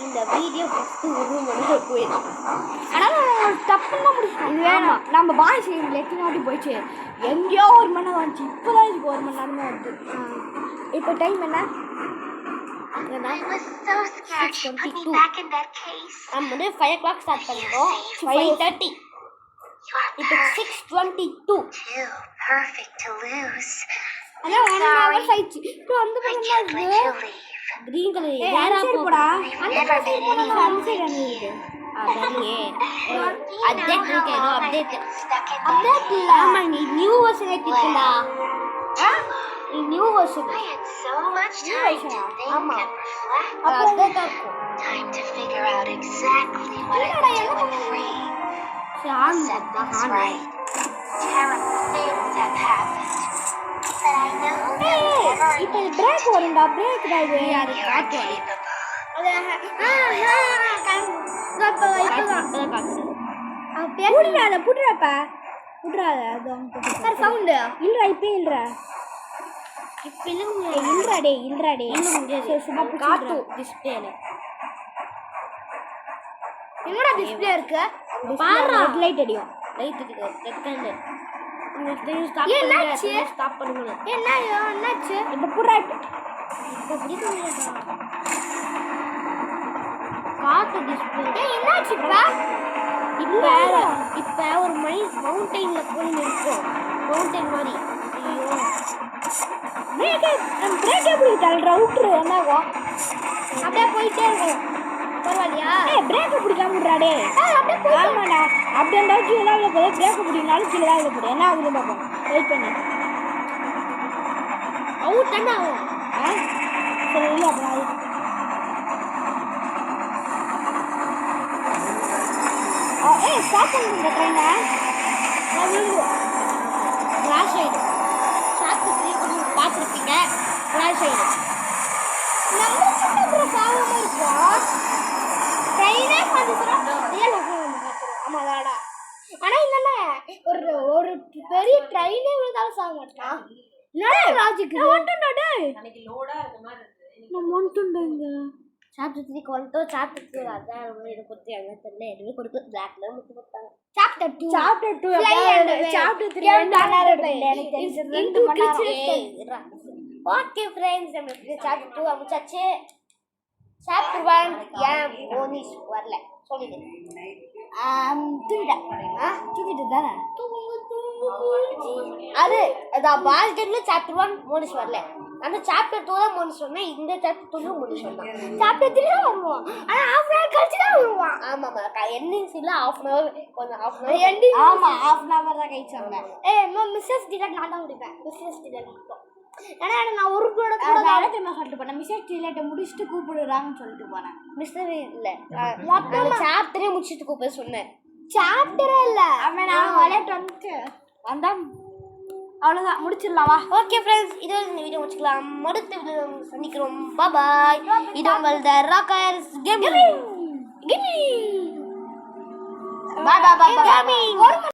இந்த வீடியோ ஃபஸ்ட்டு 1 மணி நேரம் போயிடுச்சு. ஆனால் தப்புன்னா முடிச்சோம். இது வேணும் நம்ம பாய்ஸ் எத்தனை வாட்டி போயிடுச்சு. எங்கேயோ 1 மணி நேரம் வந்துச்சு. இப்போ தான் இதுக்கு 1 மணி நேரம் தான் வருது. இப்போ டைம் என்ன? I was so scared she put me back in that case. நம்ம வந்து 5 o'clock ஸ்டார்ட் பண்ணிடுவோம். 5:30 You are இப்போ 6:22 too perfect to lose. அதான் 1 ஹவர் ஆயிடுச்சு. இப்போ அந்த I can't let you leave. Green colour ஏய், யாரா answer போடா போடா. I've never been anyone update like you. அதே You know அப்டேட் how இருக்கேன் long I've update been stuck in update that இல்ல ஆமா நீ நியூ வெர்ஷன் ஏத்திட்டடா நீ new version I had so much time to think ஆமா. and reflect. Update இருக்கும் Time to figure out exactly what I could do when free. Set things right. Terrible things have happened. But I know that whatever I இப்போ need break to do, வரும்டா break தான் இது you're capable. புடுறாத புடுறாப்பா புடுறாத அது sir sound இல்லடா இப்போ இல்லடா இப்போ இல்லடா டேய் சும்மா காட்டு டிஸ்ப்ளேல என்னடா டிஸ்ப்ளே இருக்கு? பாரு ரெட் லைட் அடியும் லைட் இருக்குது ரெட் கலர் உங்களுக்கு ஸ்டாப் என்னாச்சு? பண்ணுங்க ஸ்டாப் பண்ணுங்க என்னாச்சு? இப்போ புடுறா இப்போ பிடிக்கலையா காட்டு டிஸ்ப்ளே என்னாச்சு இப்ப ஒரு மவுண்டெயின்ல போய் நிற்கும் மவுண்டெயின் மாதிரி ஐயோ பிரேக் எப்படி தள்ளுற விட்டுரு என்னாகும் அப்படியே போயிட்டே இருக்கும். பரவாயில்லையா? பிரேக்கை பிடிக்காம விட்றாடே ஆமாடா அப்படி இருந்தாலும் கீழே தான் விட போகுது பிரேக்கை பிடிக்கினாலும் கீழே தான் விட போகுது என்ன ஆகுதுன்னு பார்ப்போம் வெயிட் பண்ணு அவுட் தானே ஆகும் சரி இல்லை அப்புறம் ஸ்டாப் பண்ணுங்க ட்ரெயினை நான் விழுந்து கிராஷ் ஆகிடும் சாப்பிட்டு பார்த்துருப்பீங்க கிராஷ் ஆகிடும் நம்ம சின்ன அப்புறம் பாவமாக இருக்கும். ட்ரெயினே வந்துச்சுன்னா ரியல் ஆமாம் அதாடா ஆனால் இல்லைல்ல ஒரு ஒரு பெரிய ட்ரெயினே விழுந்தாலும் சாக மாட்டான். என்னடா லாஜிக்? நான் வந்துட்டேன் இங்கே சாப்டர் 3 வந்துட்டோம் சாப்டர் 2 அதான் இதை கொடுத்து எங்கே தெரியல எதுவுமே கொடுக்கல பிளாக்ல மட்டும் கொடுத்தாங்க சாப்டர் 2 சாப்டர் 2 சாப்டர் 3 2 மணி நேரம் எனக்கு தெரிஞ்சது 2 மணி நேரம் ஓகே ஃப்ரெண்ட்ஸ் நம்ம சாப்டர் 2 முடிச்சாச்சு சாப்டர் 1 ஏன் போனிஸ் வரல சொல்லுங்க தூங்கிட்டு தானே அது அதான் பாஸ்கெட்ல சாப்டர் 1 போனிஸ் வரல அந்த சாப்டர் 2 தான் போனிஸ் சொன்னேன் இந்த சாப்டர் 2 போனிஸ் சொன்னான் சாப்டர் 3 தான் வருவான் ஆனா half an hour கழிச்சு தான் வருவான் ஆமாமா என்டிங்ஸ்ல half an hour கொஞ்சம் half an hour எண்டிங் ஆமா half an hour தான் கழிச்சு வந்தேன் மிஸ்ஸஸ் டிலட் நான் தான் முடிப்பேன். மிஸ்ஸஸ் டிலட் மட்டும். ஏன்னா நான் ஒரு கூட நான் சொல்லிட்டு போனேன் மிஸ்ஸஸ் டிலேட்டை முடிச்சுட்டு கூப்பிடுறாங்கன்னு சொல்லிட்டு போனேன் மிஸ்டர் இல்ல மொத்தம் சாப்டரே முடிச்சுட்டு கூப்பிட சொன்னேன் சாப்டரே இல்லை. அவன் நான் விளையாட்டு வந்துட்டு வந்தா அவ்வளோதான் முடிச்சிடலாமா? ஓகே ஃப்ரெண்ட்ஸ் இது இந்த வீடியோ முடிச்சுக்கலாம் அடுத்த வீடியோ சந்திக்கிறோம் பாய் இது உங்கள் த ராக்கர்ஸ் கேமிங் பாய் பாய் பாய்